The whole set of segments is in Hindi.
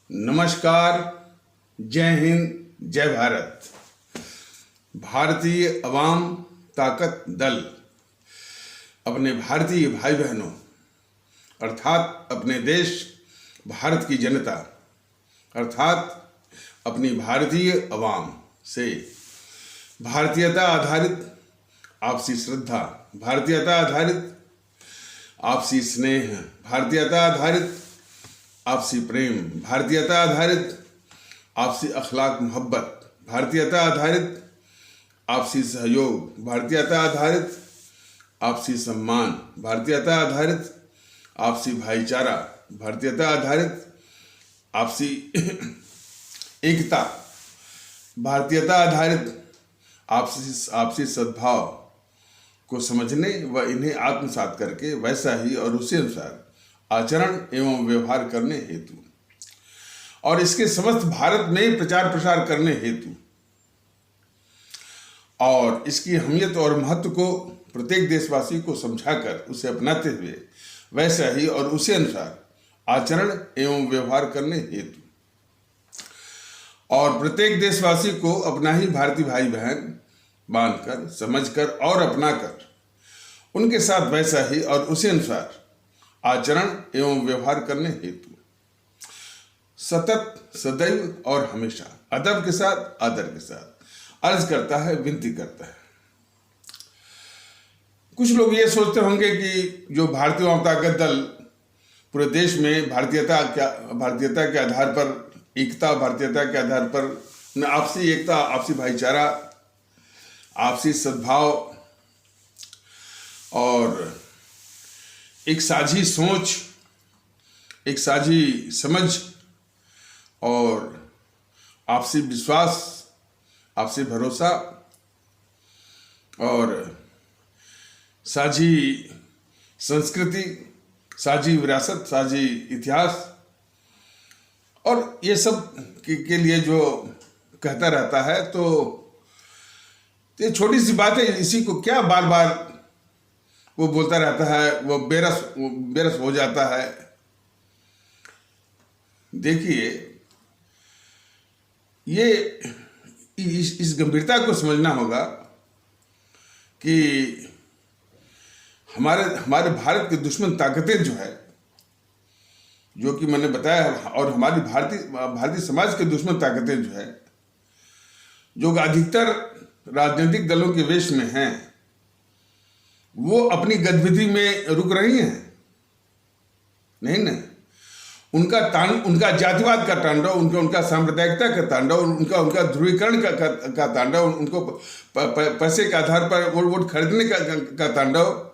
नमस्कार। जय हिंद, जय भारत। भारतीय अवाम ताकत दल अपने भारतीय भाई बहनों अर्थात अपने देश भारत की जनता अर्थात अपनी भारतीय अवाम से भारतीयता आधारित आपसी श्रद्धा, भारतीयता आधारित आपसी स्नेह, भारतीयता आधारित आपसी प्रेम, भारतीयता आधारित आपसी अखलाक मोहब्बत, भारतीयता आधारित आपसी सहयोग, भारतीयता आधारित आपसी सम्मान, भारतीयता आधारित आपसी भाईचारा, भारतीयता आधारित आपसी एकता, भारतीयता आधारित आपसी सद्भाव को समझने व इन्हें आत्मसात करके वैसा ही और उसी अनुसार आचरण एवं व्यवहार करने हेतु और इसके समस्त भारत में प्रचार प्रसार करने हेतु और इसकी अहमियत और महत्व को प्रत्येक देशवासी को समझाकर उसे अपनाते हुए वैसा ही और उसी अनुसार आचरण एवं व्यवहार करने हेतु और प्रत्येक देशवासी को अपना ही भारतीय भाई बहन मानकर, समझकर और अपनाकर उनके साथ वैसा ही और उसी अनुसार आचरण एवं व्यवहार करने हेतु सतत, सदैव और हमेशा अदब के साथ, आदर के साथ अर्ज करता है, विनती करता है। कुछ लोग ये सोचते होंगे कि जो भारतीय अवाम ताकत दल पूरे देश में भारतीयता के आधार पर एकता, भारतीयता के आधार पर आपसी एकता, आपसी भाईचारा, आपसी सद्भाव और एक साझी सोच, एक साझी समझ और आपसी विश्वास, आपसी भरोसा और साझी संस्कृति, साझी विरासत, साझी इतिहास और ये सब के लिए जो कहता रहता है, तो ये छोटी सी बात है, इसी को क्या बार बार वो बोलता रहता है, वो बेरस हो जाता है। देखिए, ये इस गंभीरता को समझना होगा कि हमारे भारत की दुश्मन ताकतें जो है, जो कि मैंने बताया, और हमारी भारतीय समाज के दुश्मन ताकतें जो है, जो अधिकतर राजनीतिक दलों के वेश में हैं, वो अपनी गतिविधि में रुक रही हैं। नहीं, उनका जातिवाद का तांडव, उनका सांप्रदायिकता का तांडव, उनका ध्रुवीकरण का तांडव, उनको पैसे के आधार पर वोट खरीदने का तांडव,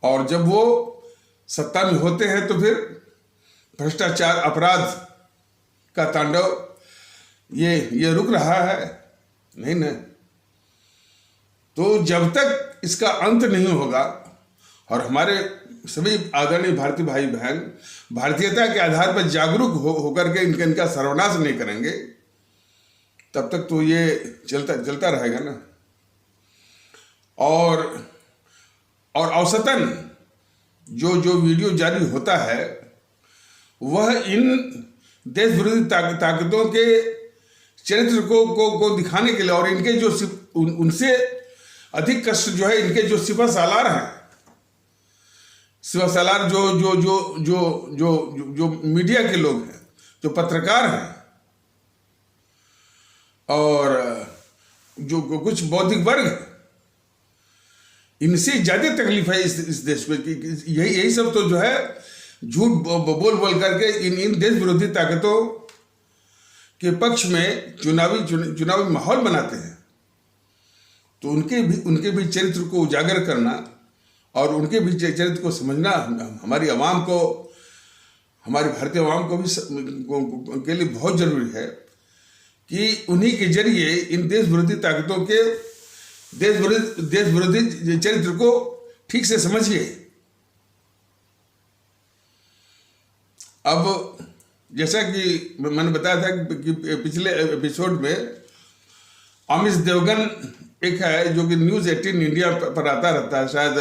और जब वो सत्ता में होते हैं तो फिर भ्रष्टाचार, अपराध का तांडव ये रुक रहा है। नहीं, तो जब तक इसका अंत नहीं होगा और हमारे सभी आदरणीय भारतीय भाई बहन भारतीयता के आधार पर जागरूक होकर के इनका सर्वनाश नहीं करेंगे, तब तक तो ये चलता रहेगा ना। और औसतन जो वीडियो जारी होता है, वह इन देश विरोधी ताकतों के चरित्र को दिखाने के लिए और इनके जो उनसे अधिक कष्ट जो है, इनके जो सिपह सालार हैं, सिपह सालार जो मीडिया के लोग हैं, जो पत्रकार हैं और जो कुछ बौद्धिक वर्ग है, इनसे ज्यादा तकलीफ है इस देश में। यही सब तो जो है झूठ बोल करके इन देश विरोधी ताकतों के पक्ष में चुनावी माहौल बनाते हैं। तो उनके भी चरित्र को उजागर करना और उनके भी चरित्र को समझना हमारी आवाम को, हमारी भारतीय आवाम को भी के लिए बहुत जरूरी है कि उन्हीं के जरिए इन देश विरोधी ताकतों के देश विरोधी चरित्र को ठीक से समझिए। अब जैसा कि मैंने बताया था कि पिछले एपिसोड में अमिश देवगन एक है जो कि न्यूज़ 18 इंडिया पर आता रहता है, शायद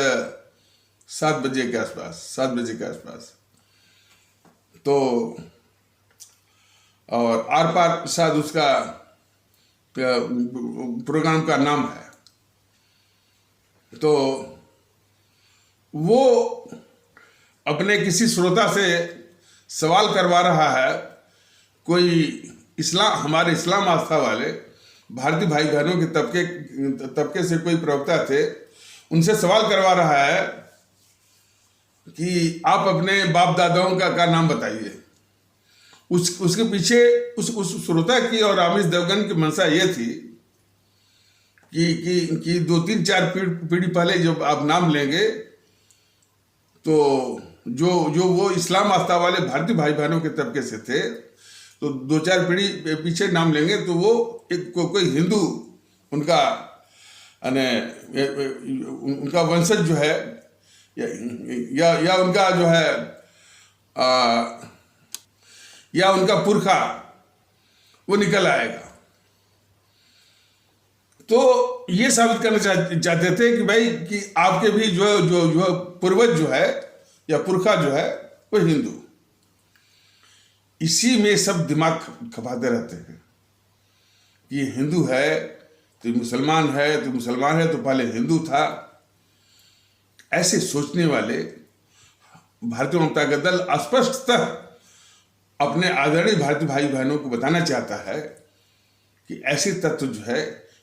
7 बजे के आसपास। तो और आर पार शायद उसका प्रोग्राम का नाम है। तो वो अपने किसी श्रोता से सवाल करवा रहा है, कोई हमारे इस्लाम आस्था वाले भारतीय भाई बहनों के तबके से कोई प्रवक्ता थे, उनसे सवाल करवा रहा है कि आप अपने बाप दादाओं का नाम बताइए। उसके पीछे उस श्रोता की और आमिश देवगन की मंशा ये थी कि 2-3-4 पीढ़ी पहले जब आप नाम लेंगे तो जो वो इस्लाम आस्था वाले भारतीय भाई बहनों के तबके से थे, तो 2-4 पीढ़ी पीछे नाम लेंगे तो वो कोई हिंदू उनका उनका वंशज जो है या उनका जो है या उनका पुरखा वो निकल आएगा। तो ये साबित करना चाहते थे कि भाई कि आपके भी जो पूर्वज जो है या पुरखा जो है वो हिंदू। इसी में सब दिमाग खपाते रहते हैं कि ये हिंदू है तो मुसलमान है, तो मुसलमान है तो पहले हिंदू था। ऐसे सोचने वाले भारतीय जनता का दल स्पष्टतः अपने आदरणीय भारतीय भाई बहनों को बताना चाहता है कि ऐसे तत्व जो है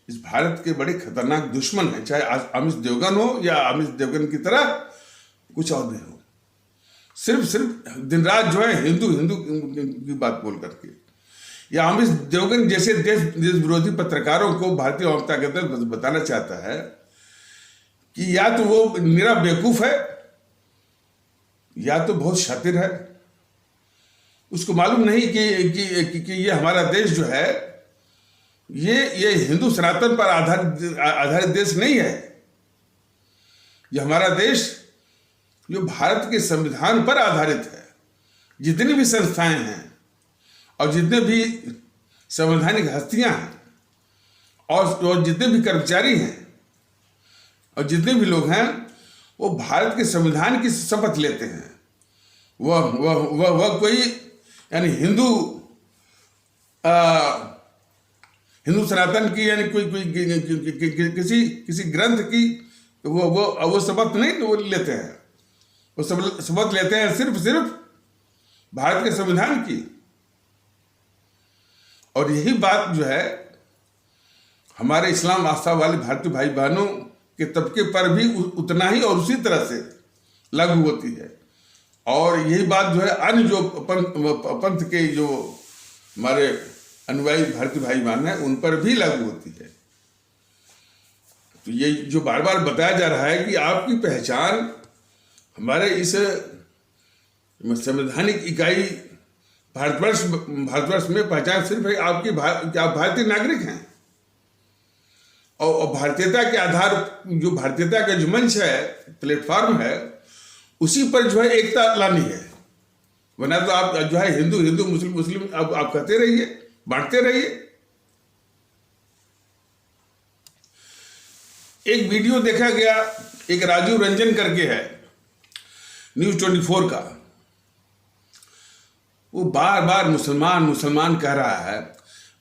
इस भारत के बड़े खतरनाक दुश्मन है, चाहे आमिश देवगन हो या आमिश देवगन की तरह कुछ और नहीं हो। सिर्फ दिन रात जो है हिंदू की बात बोल करके, या आमिश देवगन जैसे देश विरोधी पत्रकारों को भारतीय जनता दल बताना चाहता है कि या तो वो निरा बेवकूफ है या तो बहुत शातिर है। उसको मालूम नहीं कि ये हमारा देश जो है ये हिंदू सनातन पर आधारित देश नहीं है। ये हमारा देश जो भारत के संविधान पर आधारित है। जितनी भी संस्थाएं हैं और जितने भी संवैधानिक हस्तियां हैं और जितने भी कर्मचारी हैं और जितने भी लोग हैं वो भारत के संविधान की शपथ लेते हैं। वह कोई यानी हिंदू सनातन की यानी कोई किसी ग्रंथ की वो शपथ नहीं वो लेते हैं। वो शपथ लेते हैं सिर्फ भारत के संविधान की। और यही बात जो है हमारे इस्लाम आस्था वाले भारतीय भाई बहनों के तबके पर भी उतना ही और उसी तरह से लागू होती है। और यही बात जो है अन्य जो पंथ के जो हमारे अनुयायी भारतीय भाई बहन हैं उन पर भी लागू होती है। तो ये जो बार बार बताया जा रहा है कि आपकी पहचान हमारे इस संवैधानिक इकाई भारतवर्ष में पहचान सिर्फ है आप भारतीय नागरिक हैं। और भारतीयता के आधार जो भारतीयता का जो मंच है, प्लेटफॉर्म है, उसी पर जो है एकता लानी है। वरना तो आप जो है हिंदू मुस्लिम आप कहते रहिए, बांटते रहिए। एक वीडियो देखा गया, एक राजीव रंजन करके है न्यूज़ 24 का, वो बार बार मुसलमान कह रहा है।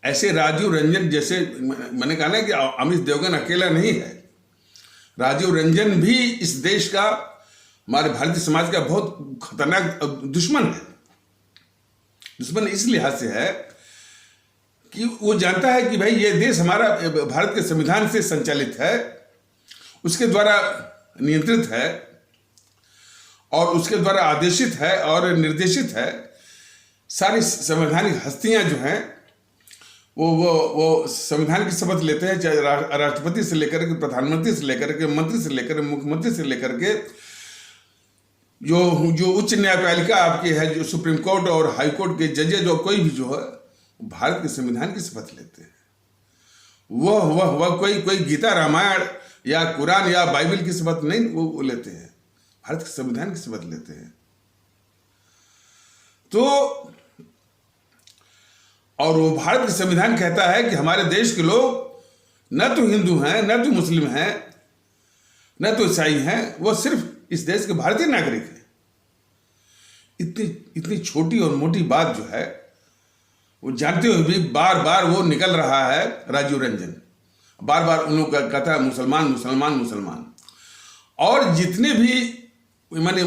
ऐसे राजीव रंजन जैसे मैंने कहा ना कि आमिश देवगन अकेला नहीं है। राजीव रंजन भी इस देश का, हमारे भारतीय समाज का बहुत खतरनाक दुश्मन है। दुश्मन इस लिहाज से है कि वो जानता है कि भाई ये देश हमारा भारत के संविधान से संचालित है, उसके द्वारा नियंत्रित है और उसके द्वारा आदेशित है और निर्देशित है। सारी संवैधानिक हस्तियां जो हैं वो संविधान की शपथ लेते हैं, चाहे राष्ट्रपति से लेकर के प्रधानमंत्री से लेकर के मंत्री से लेकर मुख्यमंत्री से लेकर के जो उच्च न्यायपालिका आपकी है, जो सुप्रीम कोर्ट और हाई कोर्ट के जजेज और कोई भी जो है भारत के संविधान की शपथ लेते हैं। वह कोई गीता रामायण या कुरान या बाइबल की शपथ नहीं वो लेते हैं, भारत के संविधान की शपथ लेते हैं। तो और वो भारत का संविधान कहता है कि हमारे देश के लोग न तो हिंदू हैं, न तो मुस्लिम हैं, न तो ईसाई हैं, वो सिर्फ इस देश के भारतीय नागरिक हैं। इतनी छोटी और मोटी बात जो है वो जानते हुए भी बार बार वो निकल रहा है राजीव रंजन, बार बार उन लोग का कहता है मुसलमान मुसलमान मुसलमान। और जितने भी मैंने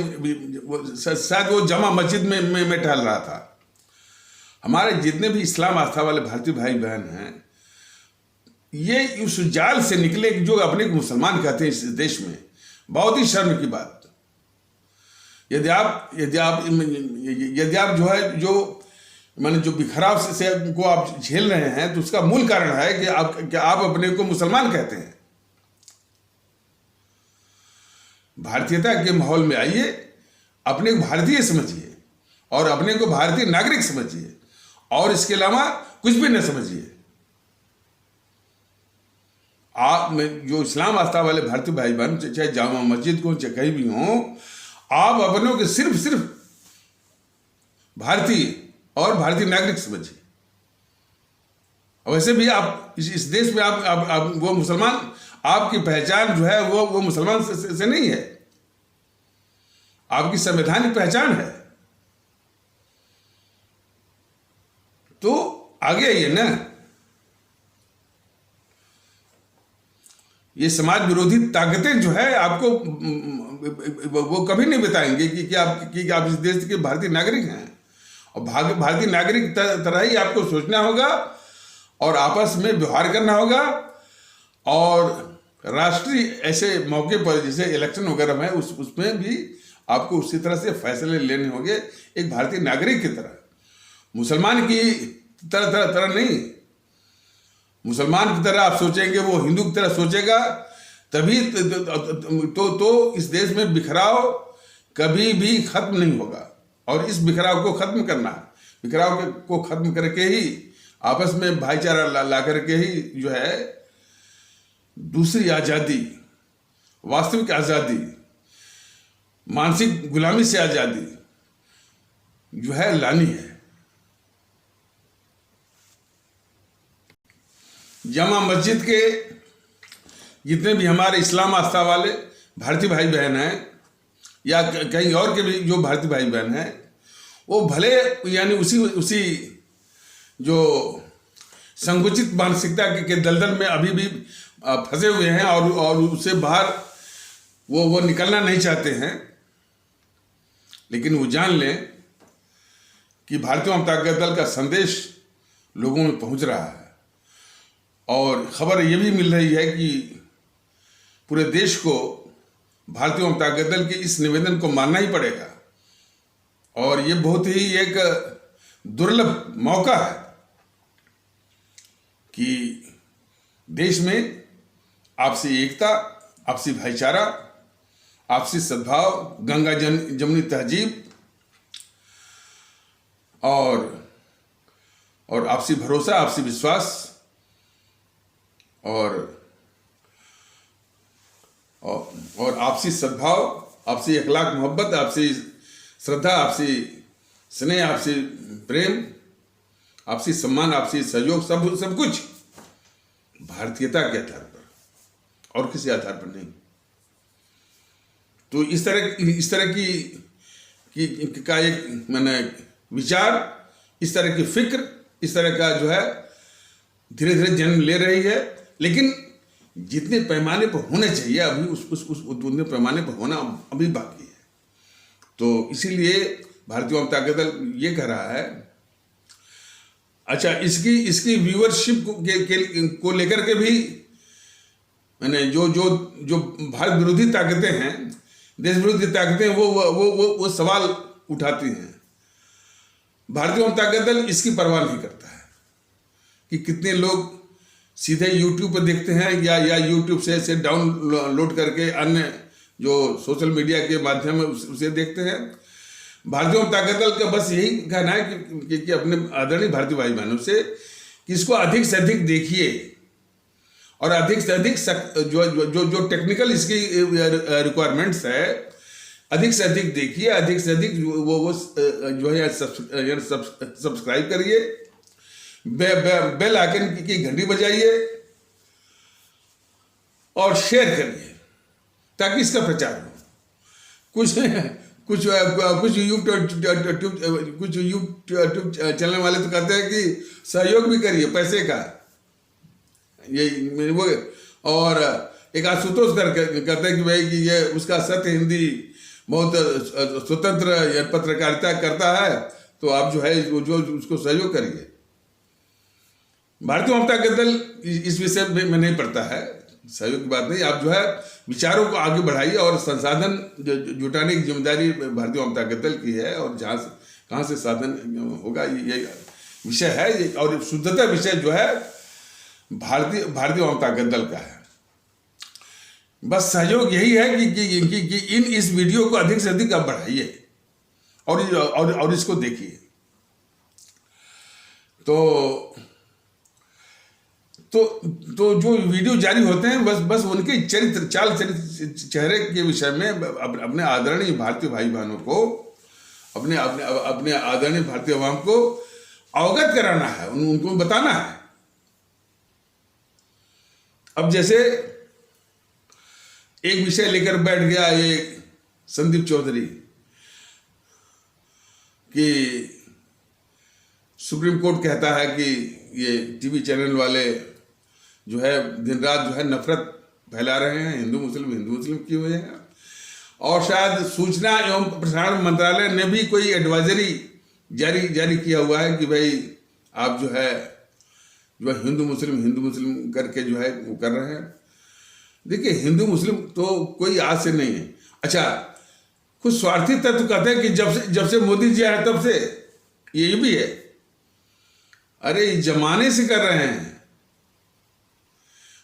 शायद वो जमा मस्जिद में टहल रहा था, हमारे जितने भी इस्लाम आस्था वाले भारतीय भाई बहन हैं, ये उस जाल से निकले जो अपने को मुसलमान कहते हैं इस देश में। बहुत ही शर्म की बात। यदि आप जो है जो माने जो बिखराव से को आप झेल रहे हैं, तो उसका मूल कारण है कि आप अपने को मुसलमान कहते हैं। भारतीयता के माहौल में आइए, अपने को भारतीय समझिए और अपने को भारतीय नागरिक समझिए, और इसके अलावा कुछ भी न समझिए। आप में जो इस्लाम आस्था वाले भारतीय भाई बहन, चाहे जामा मस्जिद को चाहे कहीं भी हो, आप अपनों के सिर्फ भारतीय और भारतीय नागरिक समझिए। वैसे भी आप इस देश में आप वो मुसलमान, आपकी पहचान जो है वो मुसलमान से नहीं है, आपकी संवैधानिक पहचान है। तो आगे आइए ना। ये समाज विरोधी ताकतें जो है आपको वो कभी नहीं बताएंगे कि आप इस देश के भारतीय नागरिक हैं, और भारतीय नागरिक तरह ही आपको सोचना होगा और आपस में व्यवहार करना होगा। और राष्ट्रीय ऐसे मौके पर जैसे इलेक्शन वगैरह में उसमें भी आपको उसी तरह से फैसले लेने होंगे, एक भारतीय नागरिक की तरह, मुसलमान की तरह नहीं। मुसलमान की तरह आप सोचेंगे, वो हिंदू की तरह सोचेगा, तभी तो इस देश में बिखराव कभी भी खत्म नहीं होगा। और इस बिखराव को खत्म करना, बिखराव को खत्म करके ही आपस में भाईचारा ला करके ही जो है दूसरी आज़ादी, वास्तविक आज़ादी, मानसिक गुलामी से आज़ादी जो है लानी है। जामा मस्जिद के जितने भी हमारे इस्लाम आस्था वाले भारतीय भाई बहन हैं, या कहीं और के भी जो भारतीय भाई बहन हैं, वो भले यानी उसी जो संकुचित मानसिकता के दलदल में अभी भी फंसे हुए हैं और उससे बाहर वो निकलना नहीं चाहते हैं, लेकिन वो जान लें कि भारतीय जनता दल का संदेश लोगों में पहुंच रहा है। और खबर ये भी मिल रही है कि पूरे देश को भारतीय जनता दल के इस निवेदन को मानना ही पड़ेगा। और ये बहुत ही एक दुर्लभ मौका है कि देश में आपसी एकता, आपसी भाईचारा, आपसी सद्भाव, गंगा जमुनी तहजीब और आपसी भरोसा, आपसी विश्वास और आपसी सद्भाव, आपसी अखलाक मोहब्बत, आपसी श्रद्धा, आपसी स्नेह, आपसी प्रेम, आपसी सम्मान, आपसी सहयोग, सब कुछ भारतीयता के आधार पर और किसी आधार पर नहीं। तो इस तरह की का एक मैंने विचार, इस तरह की फिक्र, इस तरह का जो है धीरे धीरे जन्म ले रही है। लेकिन जितने पैमाने पर होने चाहिए अभी उतने पैमाने पर होना अभी बाकी है। तो इसीलिए भारतीय जनता दल ये कह रहा है। अच्छा, इसकी व्यूअरशिप को लेकर के भी मैंने जो भारत विरोधी ताकतें हैं, देश विरोधी ताकतें वो सवाल उठाती हैं। भारतीय जनता दल इसकी परवाह नहीं करता है कि कितने लोग सीधे YouTube पर देखते हैं या YouTube से डाउनलोड करके अन्य जो सोशल मीडिया के माध्यम में उसे देखते हैं। भारतीय जनता दल का बस यही कहना है कि अपने आदरणीय भारतीय भाई बहनों से कि इसको अधिक से अधिक देखिए और अधिक से अधिक जो टेक्निकल इसकी रिक्वायरमेंट्स है, अधिक से अधिक देखिए, अधिक से अधिक वो जो है सब्सक्राइब करिए, बेल आइकन की घंटी बजाइए और शेयर करिए ताकि इसका प्रचार हो। कुछ यूट्यूब चैनल वाले तो कहते हैं कि सहयोग भी करिए पैसे का, ये वो। और एक आशुतोष कहते हैं कि भाई कि ये उसका सत्य हिंदी बहुत स्वतंत्र पत्रकारिता करता है, तो आप जो है जो उसको सहयोग करिए। भारतीय जनता दल इस विषय में नहीं पड़ता है, सहयोग की बात नहीं। आप जो है विचारों को आगे बढ़ाइए और संसाधन जुटाने की जिम्मेदारी भारतीय जनता दल की है, और जहाँ से कहाँ से साधन होगा ये विषय है, और शुद्धता विषय जो है भारतीय जनता दल का है। बस सहयोग यही है कि इस वीडियो को अधिक से अधिक आप बढ़ाइए और इसको देखिए। तो जो वीडियो जारी होते हैं बस उनके चरित्र चेहरे के विषय में अपने आदरणीय भारतीय भाई बहनों को, अपने आदरणीय भारतीय आवाम को अवगत कराना है, उनको बताना है। अब जैसे एक विषय लेकर बैठ गया ये संदीप चौधरी कि सुप्रीम कोर्ट कहता है कि ये टीवी चैनल वाले जो है दिन रात जो है नफरत फैला रहे हैं, हिंदू मुस्लिम किए हुए हैं। और शायद सूचना एवं प्रसारण मंत्रालय ने भी कोई एडवाइजरी जारी किया हुआ है कि भाई आप जो है हिंदू मुस्लिम करके जो है वो कर रहे हैं। देखिए, हिंदू मुस्लिम तो कोई आज से नहीं है। अच्छा, कुछ स्वार्थी तत्व कहते हैं कि जब से मोदी जी आए तब से, ये भी है। अरे जमाने से कर रहे हैं,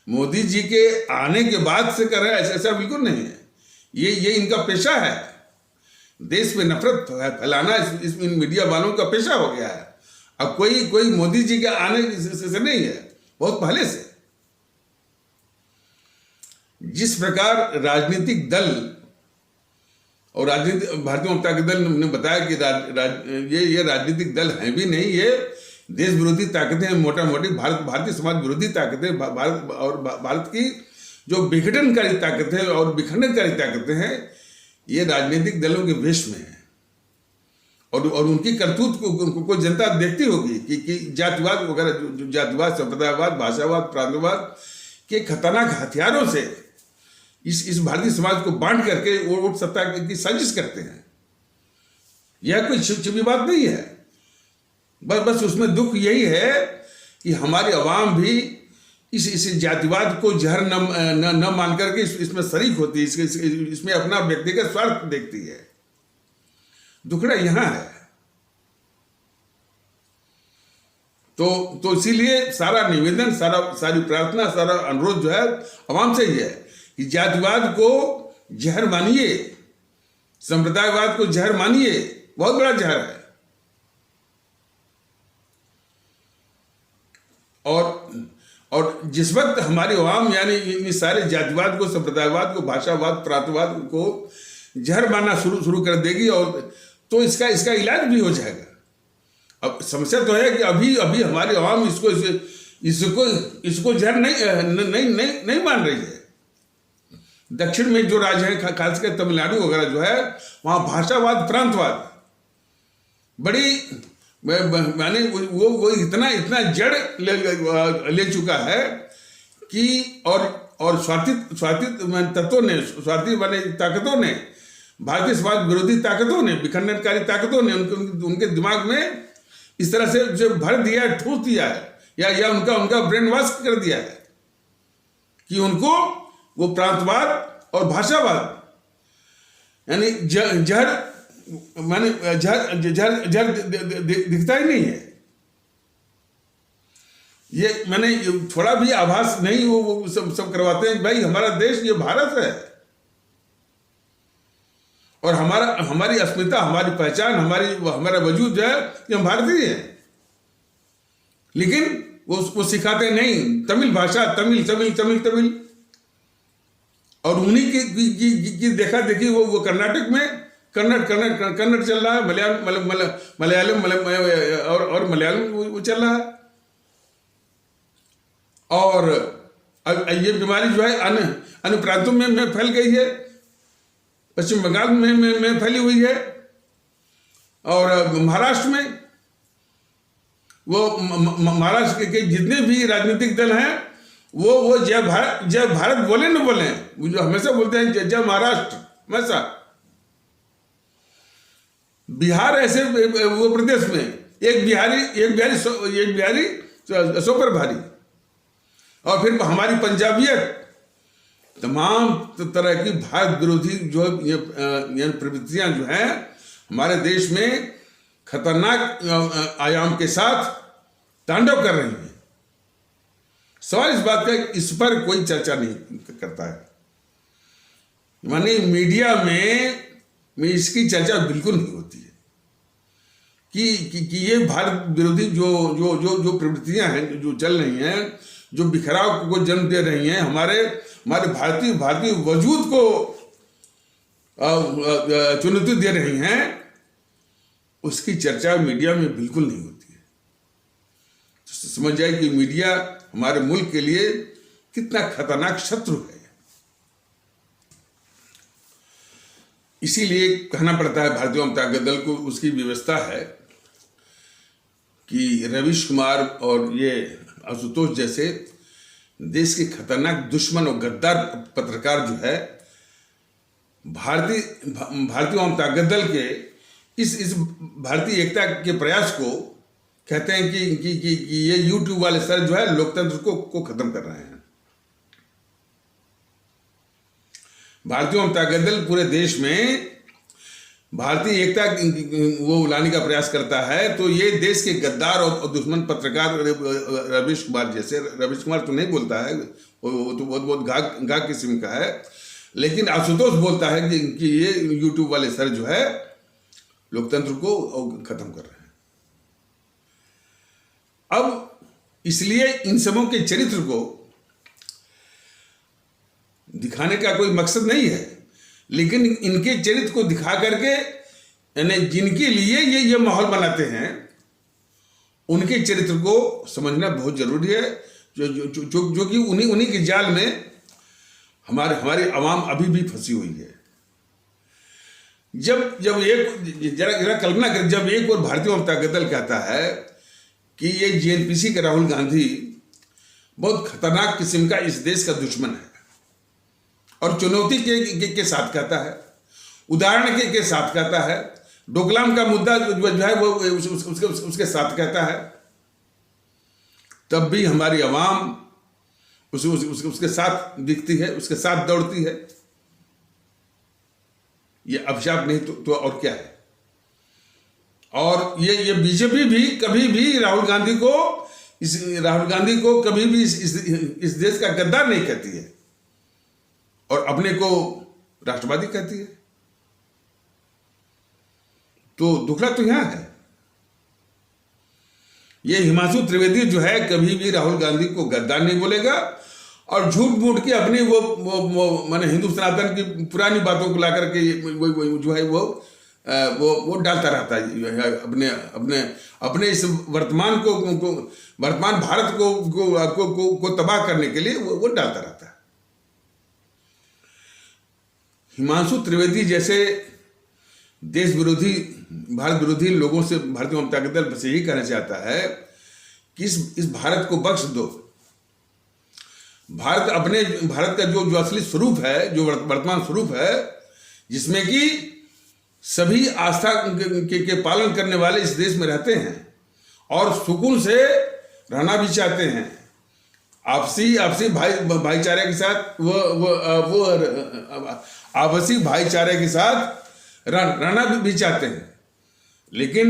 मोदी जी के आने के बाद से कर रहे हैं, ऐसा बिल्कुल नहीं है। ये इनका पेशा है, देश में नफरत फैलाना इन मीडिया वालों का पेशा हो गया है। अब कोई मोदी जी के आने से नहीं है, बहुत पहले से। जिस प्रकार राजनीतिक दल और भारतीय जनता दल ने बताया कि ये राजनीतिक दल है भी नहीं, ये देश विरोधी ताकतें, मोटा मोटी भारतीय समाज विरोधी ताकतें, भारत की जो विघटनकारी ताकतें और विखंडनकारी ताकतें हैं, ये राजनीतिक दलों के वेश में है। और उनकी करतूत को जनता देखती होगी कि जातिवाद वगैरह, जो जातिवाद, संप्रदायवाद, भाषावाद, प्रांतवाद के खतरनाक हथियारों से इस भारतीय समाज को बांट करके वोट सत्ता की साजिश करते हैं। यह कोई छिपी बात नहीं है। बस उसमें दुख यही है कि हमारी आवाम भी इस जातिवाद को जहर न मान करके इसमें शरीक होती है, इसमें अपना व्यक्तिगत स्वार्थ देखती है। दुखड़ा यहां है। तो इसीलिए सारा निवेदन, सारी प्रार्थना, सारा अनुरोध जो है आवाम से ही है कि जातिवाद को जहर मानिए, संप्रदायवाद को जहर मानिए, बहुत बड़ा जहर है। और जिस वक्त हमारी आवाम यानी इन सारे जातिवाद को, संप्रदायवाद को, भाषावाद, प्रांतवाद को जहर मानना शुरू कर देगी, और तो इसका इलाज भी हो जाएगा। अब समस्या तो है कि अभी हमारी आवाम इसको जहर नहीं मान रही है। दक्षिण में जो राज्य है, खासकर तमिलनाडु वगैरह जो है, वहां भाषावाद, प्रांतवाद बड़ी माने वो इतना जड़ ले चुका है कि और स्वार्थी तत्वों ने, स्वार्थी माने ताकतों ने, भारतीय समाज विरोधी ताकतों ने, विखंडनकारी ताकतों ने उनके दिमाग में इस तरह से जो भर दिया है, ठूस दिया है, या उनका ब्रेन वॉश कर दिया है कि उनको वो प्रांतवाद और भाषावाद यानी जहर माने जहर दिखता ही नहीं है। ये मैंने थोड़ा भी आभास नहीं वो सब करवाते हैं भाई हमारा देश ये भारत है, और हमारी अस्मिता, हमारी पहचान, हमारा वजूद जो है कि हम भारतीय हैं। लेकिन वो सिखाते नहीं तमिल भाषा, तमिल और उन्हीं की देखा देखी वो कर्नाटक में कन्नड़ चल रहा है, मलयालम और मलयालम वो चल रहा है। और ये बीमारी जो है अन्य प्रांतों में फैल गई है। पश्चिम बंगाल में फैली हुई है, और महाराष्ट्र में वो महाराष्ट्र के जितने भी राजनीतिक दल हैं वो जय भारत बोले न बोले, वो जो हमेशा बोलते हैं जय महाराष्ट्र हमेशा। बिहार ऐसे वो प्रदेश में एक बिहारी 100 पर भारी, और फिर हमारी पंजाबियत, तमाम तरह की भारत विरोधी जो प्रवृत्तियां जो हैं हमारे देश में खतरनाक आयाम के साथ तांडव कर रही हैं। सवाल इस बात का, इस पर कोई चर्चा नहीं करता है, माने मीडिया में इसकी चर्चा बिल्कुल नहीं होती है कि ये भारत विरोधी जो प्रवृत्तियां हैं जो चल रही हैं, जो बिखराव को जन्म दे रही हैं, हमारे भारतीय वजूद को चुनौती दे रही हैं, उसकी चर्चा मीडिया में बिल्कुल नहीं होती है। तो समझ जाए कि मीडिया हमारे मुल्क के लिए कितना खतरनाक शत्रु है। इसीलिए कहना पड़ता है भारतीय जनता दल को, उसकी व्यवस्था है कि रवीश कुमार और ये आशुतोष जैसे देश के खतरनाक दुश्मन और गद्दार पत्रकार जो है भारतीय जनता दल के इस भारतीय एकता के प्रयास को कहते हैं कि ये यूट्यूब वाले सर जो है लोकतंत्र को खत्म कर रहे हैं। भारतीय जनता दल पूरे देश में भारतीय एकता वो लाने का प्रयास करता है, तो ये देश के गद्दार और दुश्मन पत्रकार रवीश कुमार जैसे, रवीश कुमार तो नहीं बोलता है, वो तो बहुत घाघ किस्म का है, लेकिन आशुतोष बोलता है कि ये यूट्यूब वाले सर जो है लोकतंत्र को खत्म कर रहे हैं। अब इसलिए इन सबों के चरित्र को दिखाने का कोई मकसद नहीं है, लेकिन इनके चरित्र को दिखा करके यानी जिनके लिए ये माहौल बनाते हैं उनके चरित्र को समझना बहुत जरूरी है, जो कि उन्हीं के जाल में हमारी आवाम अभी भी फंसी हुई है। जब एक जरा कल्पना कर, जब एक और भारतीय जनता दल कहता है कि ये जेएनपीसी के राहुल गांधी बहुत खतरनाक किस्म का इस देश का दुश्मन है, और चुनौती के साथ कहता है, उदाहरण के साथ कहता है, डोकलाम का मुद्दा जो है वो उसके साथ कहता है, तब भी हमारी आवाम उसके साथ दिखती है, उसके साथ दौड़ती है। ये अभिशाप नहीं तो और क्या है। और ये बीजेपी भी कभी भी राहुल गांधी को कभी भी इस देश का गद्दार नहीं कहती है, और अपने को राष्ट्रवादी कहती है। तो दुखड़ा तो यहां है, ये हिमांशु त्रिवेदी जो है कभी भी राहुल गांधी को गद्दार नहीं बोलेगा, और झूठ मूठ के अपनी वो माने हिंदू सनातन की पुरानी बातों को लाकर के जो है वो डालता रहता है अपने इस वर्तमान भारत को तबाह करने के लिए वो डालता रहता है। हिमांशु त्रिवेदी जैसे देश विरोधी, भारत विरोधी लोगों से भारतीय जनता दल बस यही कहना चाहता है कि इस भारत को बख्श दो। भारत का जो असली स्वरूप है, जो वर्तमान स्वरूप है, जिसमें कि सभी आस्था के पालन करने वाले इस देश में रहते हैं और सुकून से रहना भी चाहते हैं, आपसी भाईचारे के साथ वो आपसी भाईचारे के साथ रहना भी चाहते हैं। लेकिन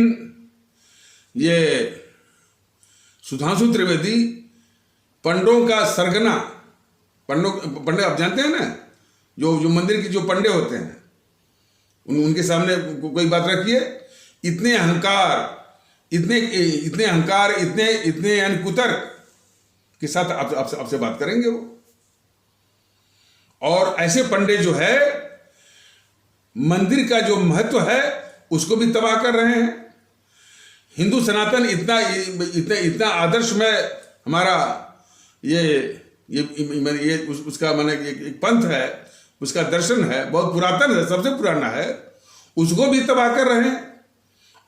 ये सुधांशु त्रिवेदी पंडों का सरगना, पंडे आप जानते हैं ना, जो मंदिर के जो पंडे होते हैं, उनके सामने कोई बात रखिए, इतने अहंकार इतने कुतर्क के साथ आपसे बात करेंगे वो। और ऐसे पंडे जो है मंदिर का जो महत्व है उसको भी तबाह कर रहे हैं। हिंदू सनातन इतना आदर्श में हमारा ये उसका माने एक पंथ है, उसका दर्शन है, बहुत पुरातन है, सबसे पुराना है, उसको भी तबाह कर रहे हैं।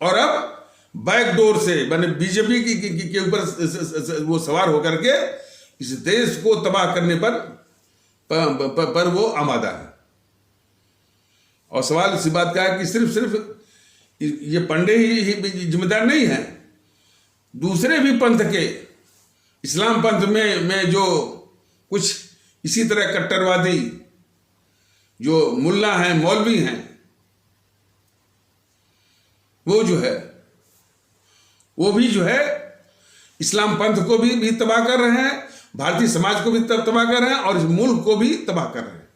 और अब बैकडोर से माने बीजेपी के ऊपर वो सवार होकर के इस देश को तबाह करने पर वो आमादा है। और सवाल इसी बात का है कि सिर्फ ये पंडे ही जिम्मेदार नहीं है, दूसरे भी पंथ के, इस्लाम पंथ में जो कुछ इसी तरह कट्टरवादी जो मुल्ला हैं, मौलवी हैं, वो जो है वो भी जो है इस्लाम पंथ को भी तबाह कर रहे हैं, भारतीय समाज को भी तबाह कर रहे हैं और इस मुल्क को भी तबाह कर रहे हैं।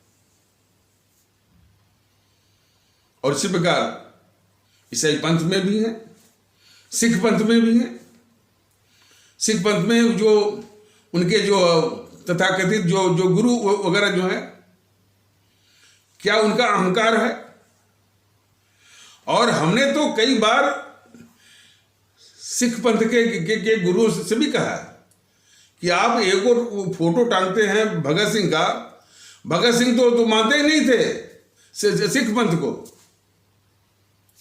और इसी प्रकार ईसाई पंथ में भी है, सिख पंथ में भी है। सिख पंथ में जो उनके जो तथाकथित जो गुरु वगैरह जो है, क्या उनका अहंकार है? और हमने तो कई बार सिख पंथ के गुरुओं से भी कहा कि आप एक और फोटो टांगते हैं भगत सिंह का, भगत सिंह तो मानते ही नहीं थे सिख पंथ को,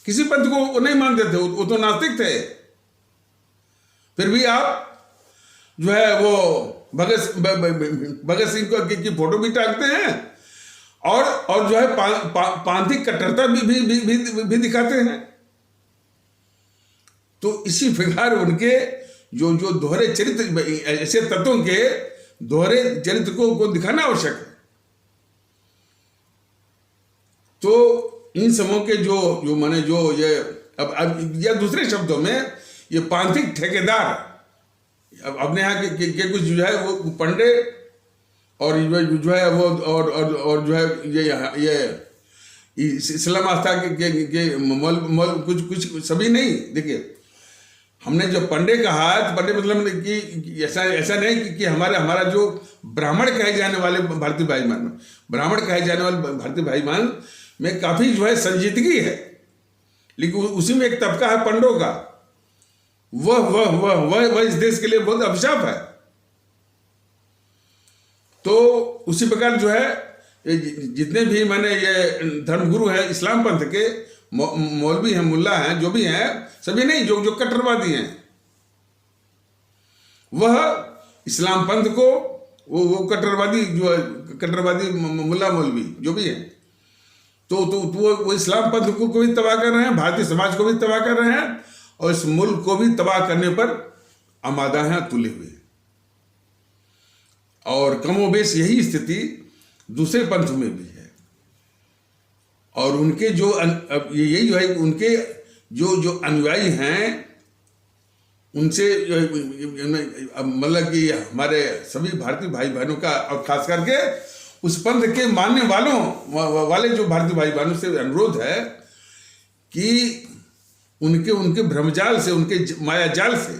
किसी पंथ को वो नहीं मानते थे, वो तो नास्तिक थे। फिर भी आप जो है वो भगत सिंह की फोटो भी टांगते हैं और जो है पांथिक कट्टरता भी दिखाते हैं। तो इसी प्रकार उनके जो दोहरे चरित्र, ऐसे तत्वों के दोहरे चरित्र को दिखाना आवश्यक है। तो इन समूह के जो माने जो ये अब या दूसरे शब्दों में ये पांथिक ठेकेदार, अब अपने यहाँ के कुछ जो है वो पंडे और जो है वो और जो है ये इस्लाम आस्था के मोल कुछ सभी नहीं। देखिए, हमने जो पंडे कहा तो पंडे मतलब कि ऐसा नहीं कि हमारा जो ब्राह्मण कहे जाने वाले भारतीय भाईमान, ब्राह्मण कहे जाने वाले भारतीय भाईमान में काफी जो है संजीदगी है, लेकिन उसी में एक तबका है पंडों का, वह इस देश के लिए बहुत अभिशाप है। तो उसी प्रकार जो है जितने भी माने ये धर्मगुरु हैं इस्लाम पंथ के, मौलवी हैं, मुल्ला हैं, जो भी हैं, सभी नहीं, जो कट्टरवादी हैं, वह इस्लाम पंथ को वो कट्टरवादी मुल्ला मौलवी जो भी हैं, तो वो इस्लाम पंथ को भी तबाह कर रहे हैं, भारतीय समाज को भी तबाह कर रहे हैं और इस मुल्क को भी तबाह करने पर आमादा हैं, तुले हुए। और कमोबेश यही स्थिति दूसरे पंथ में भी है। और उनके जो यही जो है उनके जो अनुयायी हैं, उनसे मतलब कि हमारे सभी भारतीय भाई बहनों का और खास करके उस पंथ के मानने वाले जो भारतीय भाई बहनों से अनुरोध है कि उनके भ्रमजाल से, उनके माया जाल से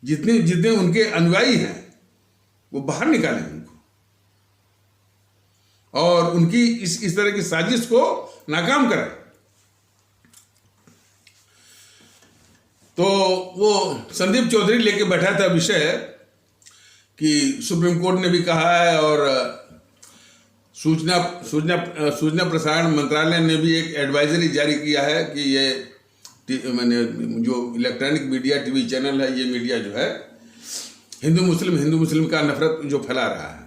जितने उनके अनुयायी हैं वो बाहर निकालें उनको, और उनकी इस तरह की साजिश को नाकाम करें। तो वो संदीप चौधरी लेके बैठा था विषय कि सुप्रीम कोर्ट ने भी कहा है और सूचना प्रसारण मंत्रालय ने भी एक एडवाइजरी जारी किया है कि ये मैंने जो इलेक्ट्रॉनिक मीडिया, टीवी चैनल है, ये मीडिया जो है हिंदू मुस्लिम का नफरत जो फैला रहा है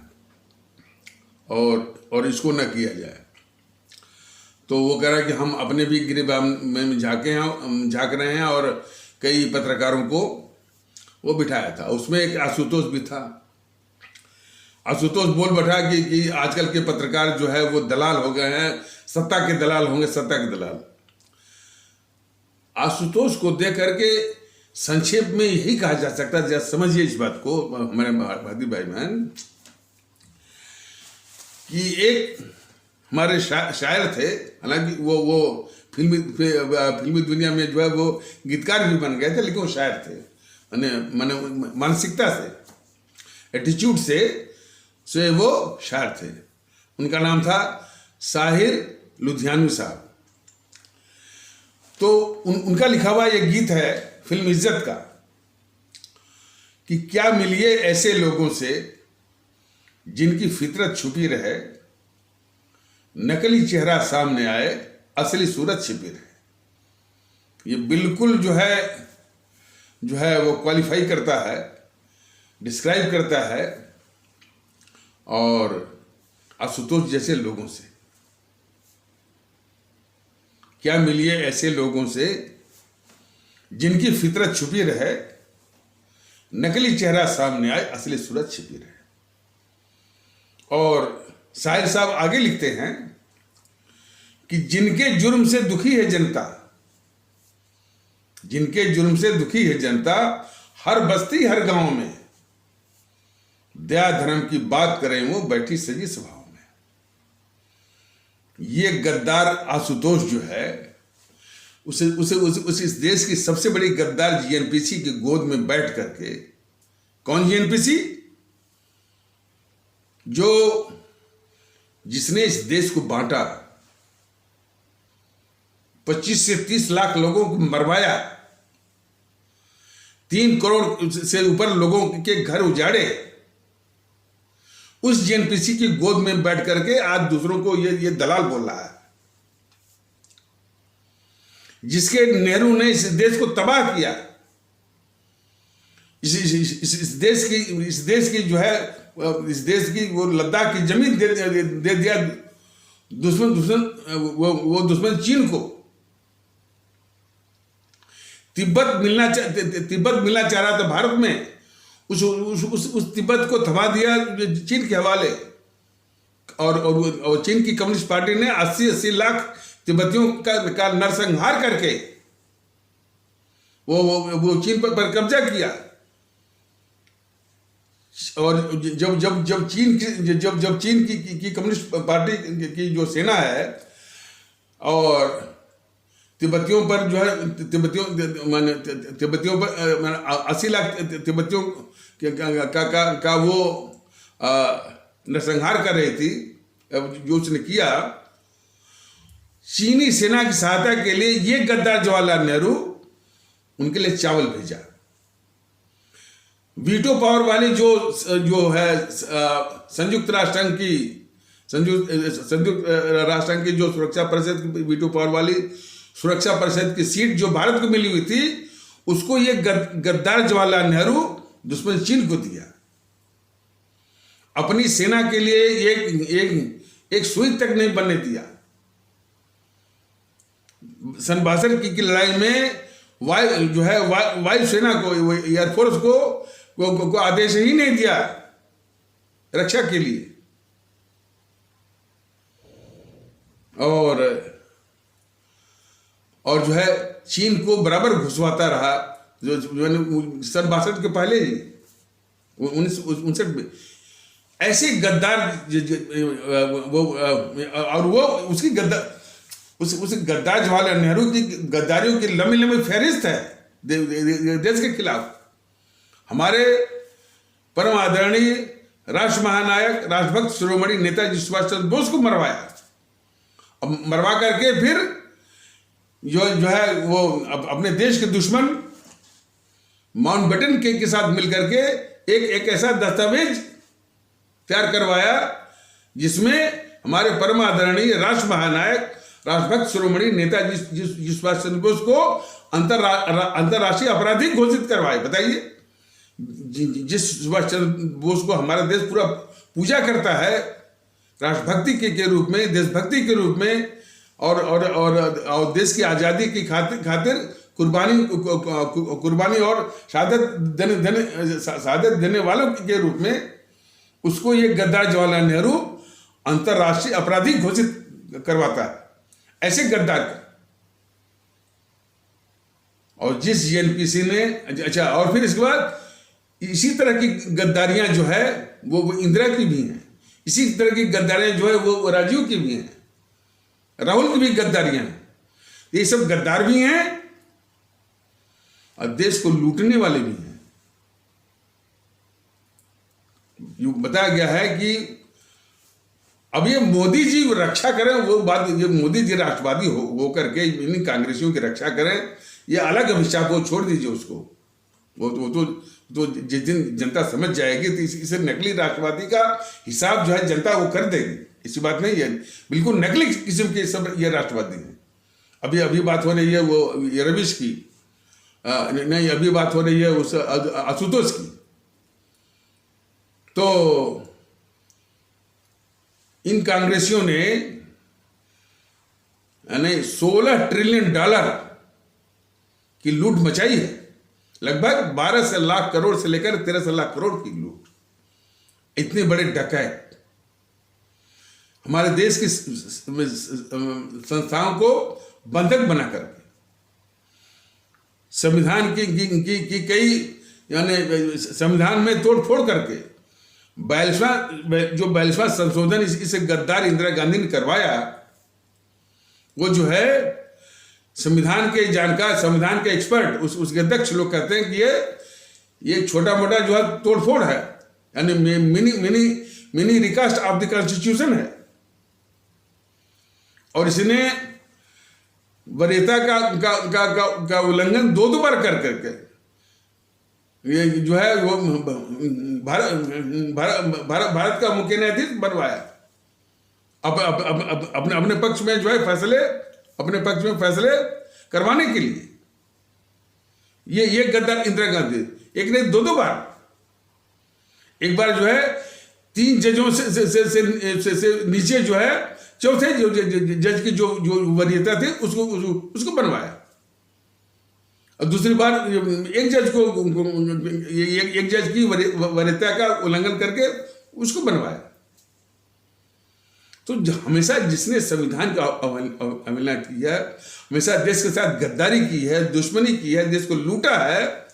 और इसको न किया जाए। तो वो कह रहा है कि हम अपने भी गिरबान में झांक रहे हैं और कई पत्रकारों को वो बिठाया था। उसमें एक आशुतोष भी था। आशुतोष बोल बैठा कि आजकल के पत्रकार जो है वो दलाल हो गए हैं, सत्ता के दलाल होंगे, सत्ता के दलाल। आशुतोष को देख करके संक्षेप में यही कहा जा सकता है, समझिए इस बात को हमारे भारतीय भाई बहन, कि एक हमारे शायर थे, हालांकि वो फिल्मी दुनिया में जो है वो गीतकार भी बन गए थे, लेकिन वो शायर थे, माने मानसिकता से, एटीट्यूड से वो शायर थे। उनका नाम था साहिर लुधियानवी साहब। तो उनका लिखा हुआ ये गीत है फिल्म इज्जत का कि क्या मिलिए ऐसे लोगों से जिनकी फितरत छुपी रहे, नकली चेहरा सामने आए, असली सूरत छिपी रहे। ये बिल्कुल जो है वो क्वालिफाई करता है, डिस्क्राइब करता है और आशुतोष जैसे लोगों से। क्या मिलिए ऐसे लोगों से जिनकी फितरत छुपी रहे, नकली चेहरा सामने आए, असली सूरत छिपी रहे। और शायर साहब आगे लिखते हैं कि जिनके जुर्म से दुखी है जनता, जिनके जुर्म से दुखी है जनता, हर बस्ती हर गांव में दया धर्म की बात करें वो बैठी सजी सभाओं में। ये गद्दार आशुतोष जो है उसे इस देश की सबसे बड़ी गद्दार जीएनपीसी की गोद में बैठ करके, कौन जीएनपीसी? जिसने इस देश को बांटा, 25 से 30 लाख लोगों को मरवाया, 3 करोड़ से ऊपर लोगों के घर उजाड़े, उस जीएनपीसी की गोद में बैठ करके आज दूसरों को ये दलाल बोल रहा है। जिसके नेहरू ने इस देश को तबाह किया, इस देश की वो लद्दाख की जमीन दे दिया दुश्मन चीन को। तिब्बत मिलना चाह रहा था भारत में, उस तिब्बत को थमा दिया चीन के हवाले। और चीन की कम्युनिस्ट पार्टी ने 80 लाख तिब्बतियों का नरसंहार करके वो चीन पर कब्जा किया। और जब चीन की कम्युनिस्ट पार्टी की जो सेना है और तिब्बतियों पर जो है तिब्बतियों पर 80 लाख तिब्बतियों का वो नरसंहार कर रही थी, जो उसने किया, चीनी सेना की सहायता के लिए ये गद्दार जवाहरलाल नेहरू उनके लिए चावल भेजा। वीटो पावर वाली जो है संयुक्त राष्ट्र की जो सुरक्षा परिषद की वीटो पावर वाली सुरक्षा परिषद की सीट जो भारत को मिली हुई थी, उसको ये गद्दार जवाहरलाल नेहरू दुश्मन चीन को दिया। अपनी सेना के लिए एक सुई तक नहीं बनने दिया। सन 62 की लड़ाई में वायु सेना को, एयरफोर्स को आदेश ही नहीं दिया रक्षा के लिए। और जो है चीन को बराबर घुसवाता रहा, जो सन 62 के पहले ही 1959 में। ऐसे गद्दार वो उसकी गद्दार जवाहरलाल नेहरू की गद्दारियों की लंबी लंबी फहरिस्त है देश के खिलाफ। हमारे परम आदरणीय राष्ट्र महानायक राष्ट्रभक्त शिरोमणि नेताजी सुभाष चंद्र बोस को मरवाया। अब मरवा करके फिर जो है वो अपने देश के दुश्मन माउंटबेटन के साथ मिलकर के एक ऐसा दस्तावेज तैयार करवाया जिसमें हमारे परम आदरणीय राष्ट्र महानायक राष्ट्रभक्त शिरोमणि नेताजी सुभाष चंद्र बोस को अंतरराष्ट्रीय अपराधी घोषित करवाए। बताइए, जिस सुभाष चंद्र बोस को हमारा देश पूरा पूजा करता है राष्ट्रभक्ति के रूप में, देशभक्ति के रूप में, और देश की आज़ादी की खातिर कुर्बानी और शहादत देने वालों के रूप में उसको ये गद्दार जवाहरलाल नेहरू अंतरराष्ट्रीय अपराधी घोषित करवाता है। ऐसे गद्दार का। और जिस जीएनपीसी ने, अच्छा, और फिर इसके बाद इसी तरह की गद्दारियां जो है वो इंदिरा की भी हैं, इसी तरह की गद्दारियां जो है वो राजीव की भी हैं, राहुल की भी गद्दारियां हैं। ये सब गद्दार भी हैं और देश को लूटने वाले भी हैं। बताया गया है कि अब ये मोदी जी रक्षा करें, वो बात, ये मोदी जी राष्ट्रवादी हो करके इन कांग्रेसियों की रक्षा करें, ये अलग अभिशाप, वो छोड़ दीजिए उसको। वो तो जिस दिन जनता समझ जाएगी तो इसे नकली राष्ट्रवादी का हिसाब जो है जनता वो कर देगी, ऐसी बात नहीं है। बिल्कुल नकली किस्म के सब ये राष्ट्रवादी हैं। अभी बात हो रही है वो ये रविश की, नहीं अभी बात हो रही है उस आशुतोष की। तो इन कांग्रेसियों ने यानी $16 ट्रिलियन की लूट मचाई है। लगभग 12 लाख करोड़ से लेकर 13 लाख करोड़ की लूट। इतने बड़े डकैत हमारे देश की संस्थाओं को बंधक बना करके, संविधान की कई यानी संविधान में तोड़फोड़ करके 42वां संशोधन इसे गद्दार इंदिरा गांधी ने करवाया। वो जो है संविधान के जानकार, संविधान के एक्सपर्ट, उसके अध्यक्ष लोग कहते हैं कि ये छोटा मोटा जो है तोड़फोड़ है, यानी mini recast of the constitution है। और इसने वरीयता का उल्लंघन दो बार कर करके ये जो है वो भारत का मुख्य न्यायाधीश बनवाया। अपने पक्ष में जो है फैसले करवाने के लिए ये गद्दार इंदिरा गांधी एक नहीं दो बार, एक बार जो है 3 जजों से नीचे जो है चौथे जज की जो वरीयता थी उसको बनवाया, और दूसरी बार एक जज की वरीयता का उल्लंघन करके उसको बनवाया। तो हमेशा जिसने संविधान का अवहेलना की है, हमेशा देश के साथ गद्दारी की है, दुश्मनी की है, देश को लूटा है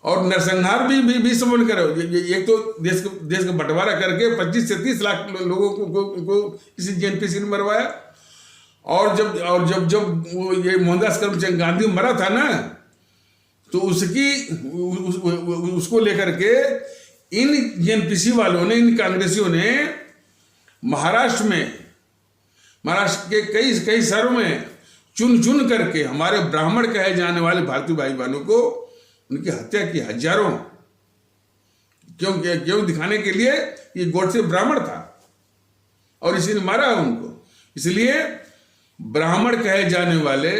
और नरसंहार भी समझ कर, एक तो देश का बंटवारा करके 25 से 30 लाख लोगों को किसी जेएनपीसी ने मरवाया। और जब वो ये मोहनदास करमचंद गांधी मरा था ना, तो उसको लेकर के इन जेएनपीसी वालों ने, इन कांग्रेसियों ने महाराष्ट्र के कई शहरों में चुन करके हमारे ब्राह्मण कहे जाने वाले भारतीय भाई बहनों को उनकी हत्या की, हजारों। क्यों दिखाने के लिए ये गोडसे ब्राह्मण था और इसी ने मारा उनको। इसलिए ब्राह्मण कहे जाने वाले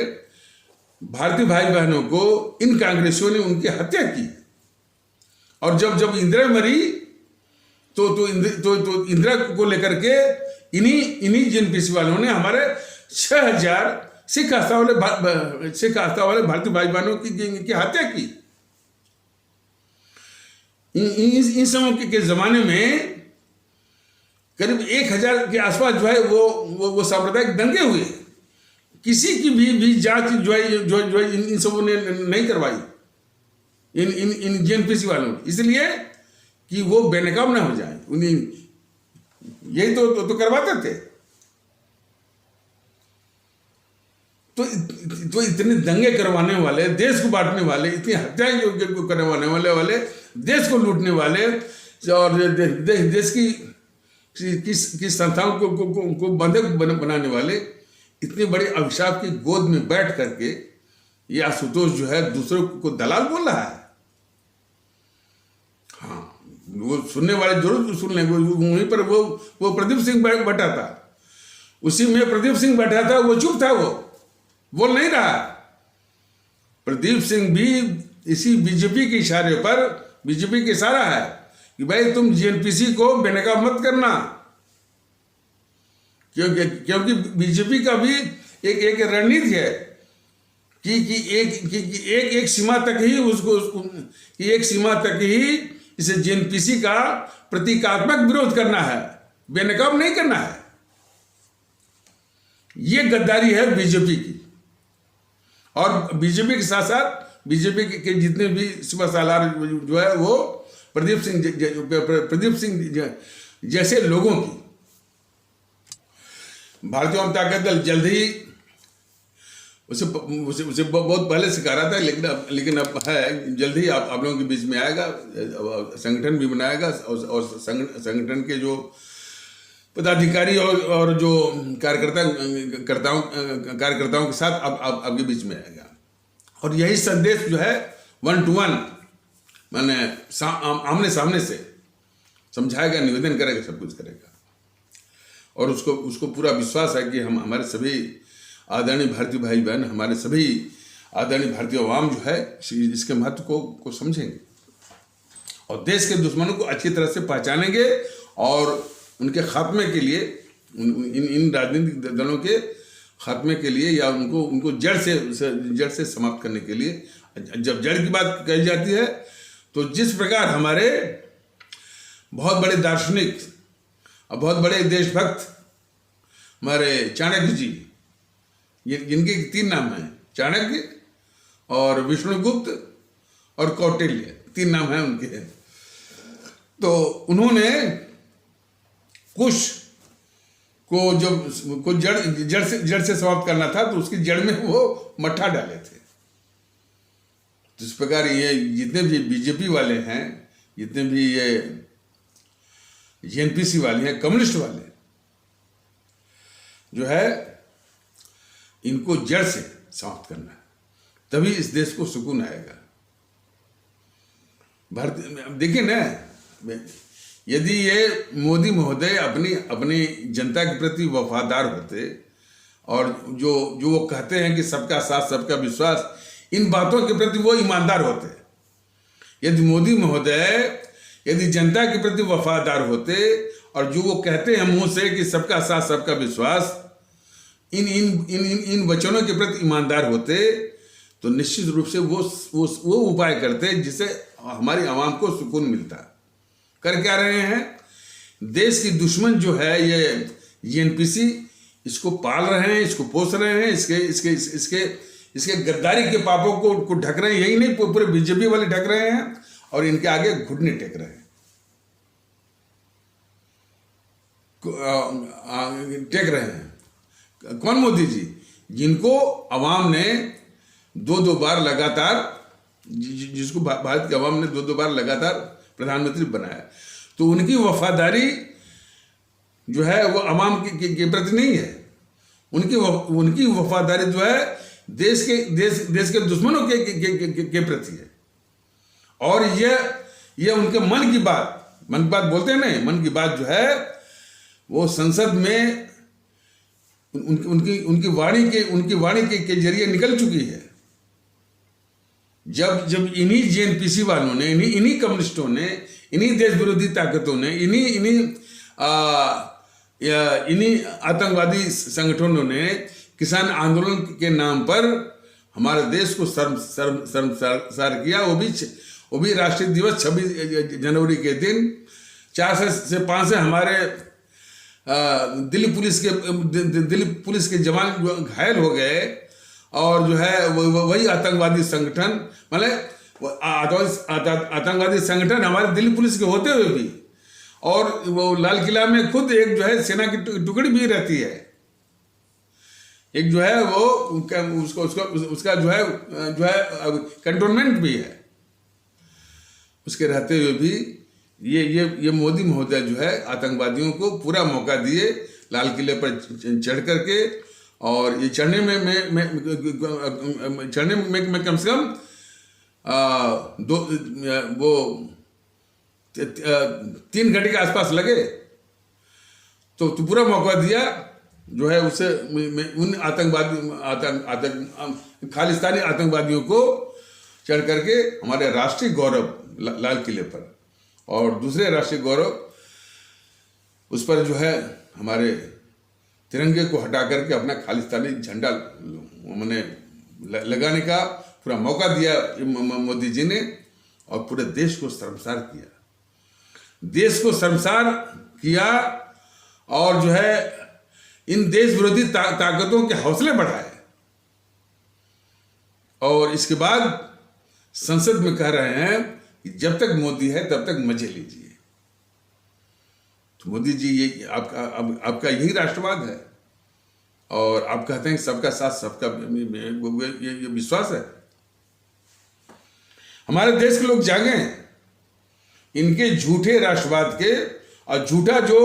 भारतीय भाई बहनों को इन कांग्रेसियों ने उनकी हत्या की। और जब इंदिरा मरी तो इंदिरा को लेकर के इन्हीं जेएनपीसी वालों ने हमारे 6000 सिख आस्था वाले भारतीय भाई बहनों की हत्या की। इन समय के जमाने में करीब 1000 के आसपास जो है वो सांप्रदायिक दंगे हुए। किसी की भी जांच जो है इन सबों ने नहीं करवाई, इन जेएनपीसी वालों ने, इसलिए कि वो बेनकाब ना हो जाए। उन्हें यही तो करवाते थे। तो इतने दंगे करवाने वाले, देश को बांटने वाले, इतनी हत्याएं जो करवाने वाले, देश को लूटने वाले और देश की संस्थाओं को बंधक बनाने वाले, इतने बड़े अभिशाप की गोद में बैठ करके ये आशुतोष जो है दूसरों को दलाल बोल रहा है। हाँ, वो सुनने वाले जरूर सुन लेंगे। वहीं पर वो प्रदीप सिंह बैठा था, उसी में प्रदीप सिंह बैठा था, वो चुप था, वो बोल नहीं रहा। प्रदीप सिंह भी इसी बीजेपी के इशारे पर, बीजेपी का इशारा है कि भाई तुम जेएनपीसी को बेनकाब मत करना, क्योंकि बीजेपी का भी एक रणनीति है कि एक सीमा तक ही एक सीमा तक ही इसे जेएनपीसी का प्रतीकात्मक विरोध करना है, बेनकाब नहीं करना है। ये गद्दारी है बीजेपी की। और बीजेपी के साथ साथ बीजेपी के जितने भी सिपा सालार जो है वो प्रदीप सिंह जैसे लोगों की। भारतीय जनता दल जल्द ही उसे बहुत पहले सिखा रहा था, लेकिन अब है, जल्द ही आप लोगों के बीच में आएगा, संगठन भी बनाएगा और संगठन के जो पदाधिकारी और जो कार्यकर्ताओं के साथ आपके बीच में आएगा। और यही संदेश जो है 1-to-1 मैंने आमने सामने से समझाएगा, निवेदन करेगा, सब कुछ करेगा। और उसको पूरा विश्वास है कि हम हमारे सभी आदरणीय भारतीय भाई बहन, हमारे सभी आदरणीय भारतीय अवाम जो है इसके महत्व को समझेंगे और देश के दुश्मनों को अच्छी तरह से पहचानेंगे और उनके खात्मे के लिए, इन राजनीतिक दलों के खात्मे के लिए या उनको जड़ से समाप्त करने के लिए। जब जड़ की बात कही जाती है तो जिस प्रकार हमारे बहुत बड़े दार्शनिक और बहुत बड़े देशभक्त हमारे चाणक्य जी, जिनके 3 नाम हैं, चाणक्य और विष्णुगुप्त और कौटिल्य, 3 नाम हैं उनके। तो उन्होंने कुश को जब जड़ से समाप्त करना था तो उसकी जड़ में वो मट्ठा डाले थे। तो इस प्रकार ये जितने भी बीजेपी वाले हैं, जितने भी ये एनपीसी वाले हैं, कम्युनिस्ट वाले, जो है इनको जड़ से समाप्त करना है, तभी इस देश को सुकून आएगा। देखिए ना, यदि ये मोदी महोदय अपनी जनता के प्रति वफादार होते और जो वो कहते हैं कि सबका साथ सबका विश्वास, इन बातों के प्रति वो ईमानदार होते, यदि मोदी महोदय यदि जनता के प्रति वफादार होते और जो वो कहते हैं मुंह से कि सबका साथ सबका विश्वास, इन वचनों के प्रति ईमानदार होते, तो निश्चित रूप से वो उपाय करते जिससे हमारी आवाम को सुकून मिलता। कर क्या रहे हैं? देश की दुश्मन जो है ये एनपीसी, इसको पाल रहे हैं, इसको पोस रहे हैं, इसके गद्दारी के पापों को ढक रहे हैं। यही नहीं, पूरे बीजेपी वाले ढक रहे हैं और इनके आगे घुटने टेक रहे हैं। कौन? मोदी जी, जिनको अवाम ने 2 बार लगातार, जिसको भारत की अवाम ने 2 बार लगातार प्रधानमंत्री बनाया, तो उनकी वफादारी जो है वो अवाम के प्रति नहीं है। उनकी वफादारी जो है देश के दुश्मनों के प्रति है। और ये उनके मन की बात बोलते हैं ना, मन की बात जो है वो संसद में उनकी वाणी के जरिए निकल चुकी है। जब इन्हीं जेएनपीसी वालों ने, इन्हीं कम्युनिस्टों ने, इन्हीं देश विरोधी ताकतों ने, इन्हीं आतंकवादी संगठनों ने किसान आंदोलन के नाम पर हमारे देश को शर्मसार किया, वो भी राष्ट्रीय दिवस 26 जनवरी के दिन 4 से 5 से हमारे दिल्ली पुलिस के जवान घायल हो गए। और जो है वही आतंकवादी संगठन, मतलब आतंकवादी संगठन हमारे दिल्ली पुलिस के होते हुए भी, और वो लाल किला में खुद एक जो है सेना की टुकड़ी भी रहती है, एक जो है वो उसका जो है कंटोनमेंट भी है। उसके रहते हुए भी ये मोदी महोदय जो है आतंकवादियों को पूरा मौका दिए लाल किले पर चढ़ करके। और ये चढ़ने में कम से कम 3 घंटे के आसपास लगे। तो पूरा मौका दिया जो है उसे उन खालिस्तानी आतंकवादियों को चढ़ करके हमारे राष्ट्रीय गौरव लाल किले पर और दूसरे राष्ट्रीय गौरव उस पर जो है हमारे तिरंगे को हटा करके अपना खालिस्तानी झंडा मैंने लगाने का पूरा मौका दिया मोदी जी ने, और पूरे देश को शर्मसार किया, देश को शर्मसार किया। और जो है इन देश विरोधी ताकतों के हौसले बढ़ाए। और इसके बाद संसद में कह रहे हैं कि जब तक मोदी है तब तक मजे लीजिए। तो मोदी जी, ये आपका यही राष्ट्रवाद है, और आप कहते हैं सबका साथ सबका ये विश्वास है। हमारे देश के लोग जागे हैं इनके झूठे राष्ट्रवाद के, और झूठा जो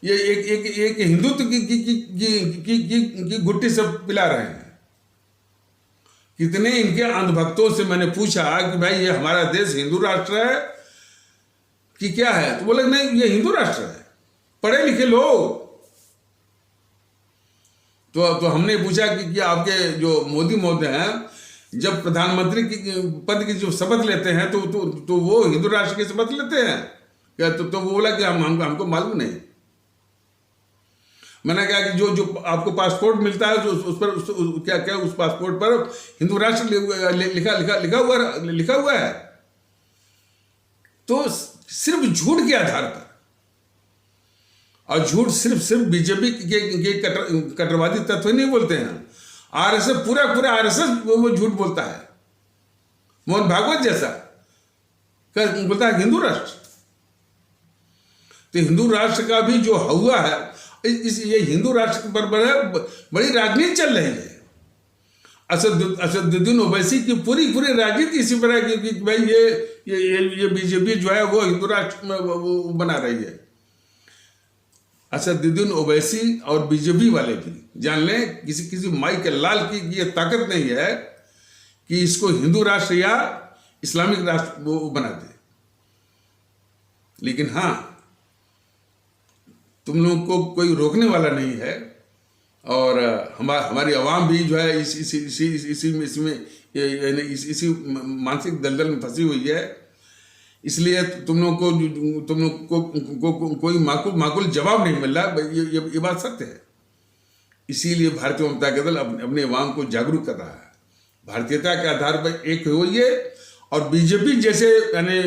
ये एक हिंदुत्व की गुट्टी सब पिला रहे हैं कितने इनके अंधभक्तों से मैंने पूछा कि भाई ये हमारा देश हिंदू राष्ट्र है कि क्या है, तो बोले नहीं ये हिंदू राष्ट्र है, पढ़े लिखे लोग। तो हमने पूछा कि आपके जो मोदी महोदय हैं जब प्रधानमंत्री की पद की जो शपथ लेते हैं तो वो हिंदू राष्ट्र की शपथ लेते हैं क्या? तो वो बोला कि हमको मालूम नहीं। मैंने कहा कि जो आपको पासपोर्ट मिलता है जो उस पर क्या उस पासपोर्ट पर हिंदू राष्ट्र लिखा हुआ है। तो सिर्फ झूठ के आधार पर, और झूठ सिर्फ बीजेपी के कट्टरवादी तत्व नहीं बोलते हैं, आरएसएस पूरा आरएसएस वो झूठ बोलता है। मोहन भागवत जैसा बोलता है हिंदू राष्ट्र। तो हिंदू राष्ट्र का भी जो हुआ है ये हिंदू राष्ट्र पर बड़ी राजनीति चल रही है। असदुद्दीन ओवैसी की पूरी राजनीति इसी पर है कि भाई ये बीजेपी जो है वो हिंदू राष्ट्र वो बना रही है। असदुद्दीन ओवैसी और बीजेपी वाले भी जान लें किसी माई के लाल की ये ताकत नहीं है कि इसको हिंदू राष्ट्र या इस्लामिक राष्ट्र वो बना दे। लेकिन हाँ, तुम लोगों को कोई रोकने वाला नहीं है, और हमारी आवाम भी जो है इसी मानसिक दलदल में फंसी हुई है। इसलिए तुम लोग को कोई माकूल जवाब नहीं मिल रहा। ये बात सत्य है। इसीलिए भारतीय जनता दल अपने अवाम को जागरूक कर रहा है। भारतीयता के आधार पर एक होइए, और बीजेपी जैसे यानी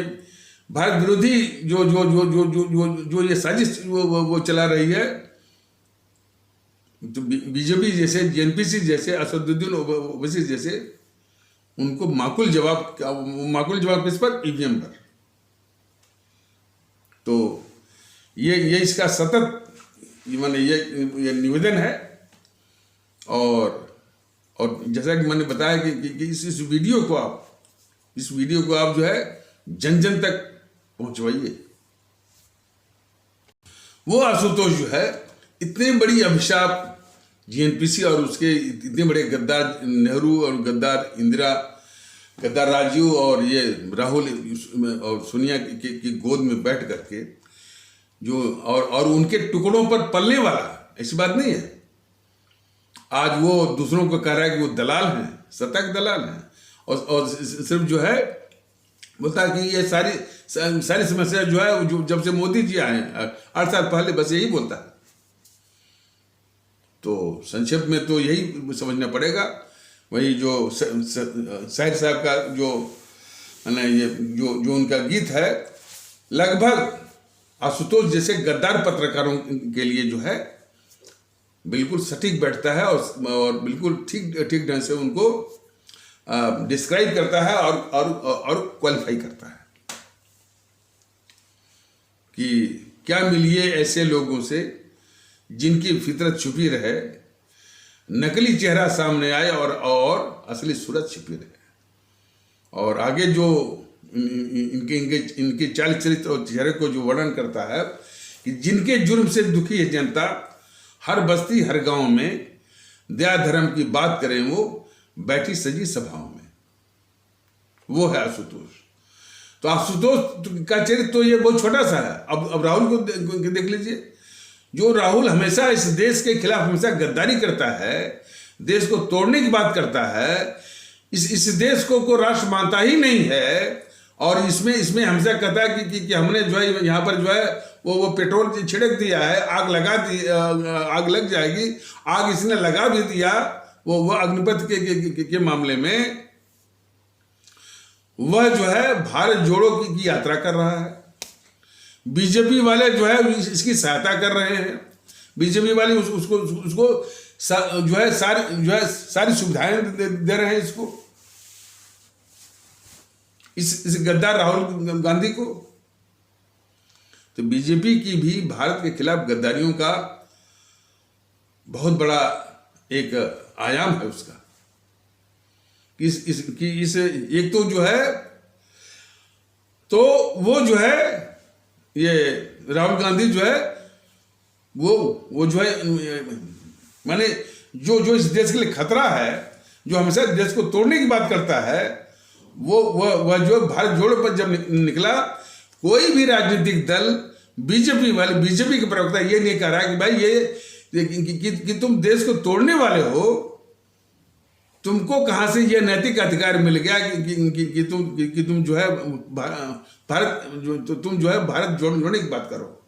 भारत विरोधी जो ये साजिश वो चला रही है, तो बीजेपी जैसे जेएनपीसी जैसे असदुद्दीन ओवैसी जैसे उनको माकूल जवाब किस पर? ईवीएम पर। तो ये इसका सतत माने ये निवेदन है। और जैसा कि मैंने बताया कि इस वीडियो को आप जो है जन तक पहुंचवाइए। वो आशुतोष जो है इतने बड़ी अभिशाप जेएनपीसी और उसके इतने बड़े गद्दार नेहरू और गद्दार इंदिरा, गद्दार राजीव और ये राहुल और सोनिया की गोद में बैठ करके जो और उनके टुकड़ों पर पलने वाला, ऐसी बात नहीं है। आज वो दूसरों को कह रहा है कि वो दलाल हैं, सतर्क दलाल हैं, और सिर्फ जो है बोलता है कि ये सारी समस्या जो है जो जब से मोदी जी आए 8 साल पहले, बस यही बोलता है। तो संक्षेप में तो यही समझना पड़ेगा। वही जो शाहिर साहब का जो है ये जो उनका गीत है, लगभग आशुतोष जैसे गद्दार पत्रकारों के लिए जो है बिल्कुल सटीक बैठता है, और बिल्कुल ठीक ढंग से उनको डिस्क्राइब करता है और क्वालिफाई करता है कि क्या मिलिए ऐसे लोगों से जिनकी फितरत छुपी रहे, नकली चेहरा सामने आए और असली सूरत छिपी रहे। और आगे जो इनके चाल चरित्र और चेहरे को जो वर्णन करता है कि जिनके जुर्म से दुखी है जनता, हर बस्ती हर गांव में दया धर्म की बात करें वो बैठी सजी सभाओं में, वो है आशुतोष। तो आशुतोष का चरित्र तो ये बहुत छोटा सा है। अब राहुल को देख लीजिए। जो राहुल हमेशा इस देश के खिलाफ हमेशा गद्दारी करता है, देश को तोड़ने की बात करता है, इस देश को राष्ट्र मानता ही नहीं है, और इसमें हमेशा कहता है कि हमने जो है यहाँ पर जो है वो पेट्रोल छिड़क दिया है, आग लग जाएगी, आग इसने लगा भी दिया। वो अग्निपथ के मामले में वह जो है भारत जोड़ो की यात्रा कर रहा है। बीजेपी वाले जो है इसकी सहायता कर रहे हैं। बीजेपी वाले उसको जो है सारी सुविधाएं दे रहे हैं इसको, इस गद्दार राहुल गांधी को। तो बीजेपी की भी भारत के खिलाफ गद्दारियों का बहुत बड़ा एक आयाम है उसका। इस एक तो जो है तो वो जो है ये राहुल गांधी जो है वो जो है माने जो इस देश के लिए खतरा है, जो हमेशा देश को तोड़ने की बात करता है, वह जो भारत जोड़ो पर जब निकला, कोई भी राजनीतिक दल, बीजेपी के प्रवक्ता ये नहीं कह रहा कि भाई कि तुम देश को तोड़ने वाले हो, तुमको कहां से ये नैतिक अधिकार मिल गया कि तुम जो है तुम जो है भारत जोड़ने की बात करो।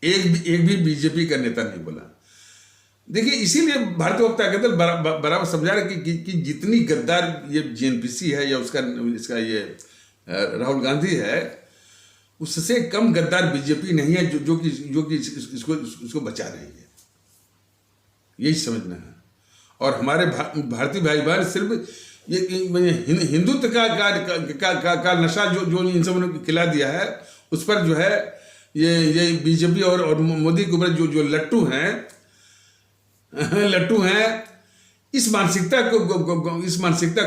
एक भी बीजेपी का नेता नहीं बोला। देखिए, इसीलिए भारतीय वक्ता के दल बराबर समझा रहे कि जितनी गद्दार ये जेएनपीसी है या इसका ये राहुल गांधी है, उससे कम गद्दार बीजेपी नहीं है जो कि इसको बचा रही है। यही समझना है। और हमारे भारतीय भाई बहन सिर्फ ये हिंदुत्व का नशा जो इन सब ने खिला दिया है, उस पर जो है ये बीजेपी और मोदी के ऊपर जो लट्टू हैं, इस मानसिकता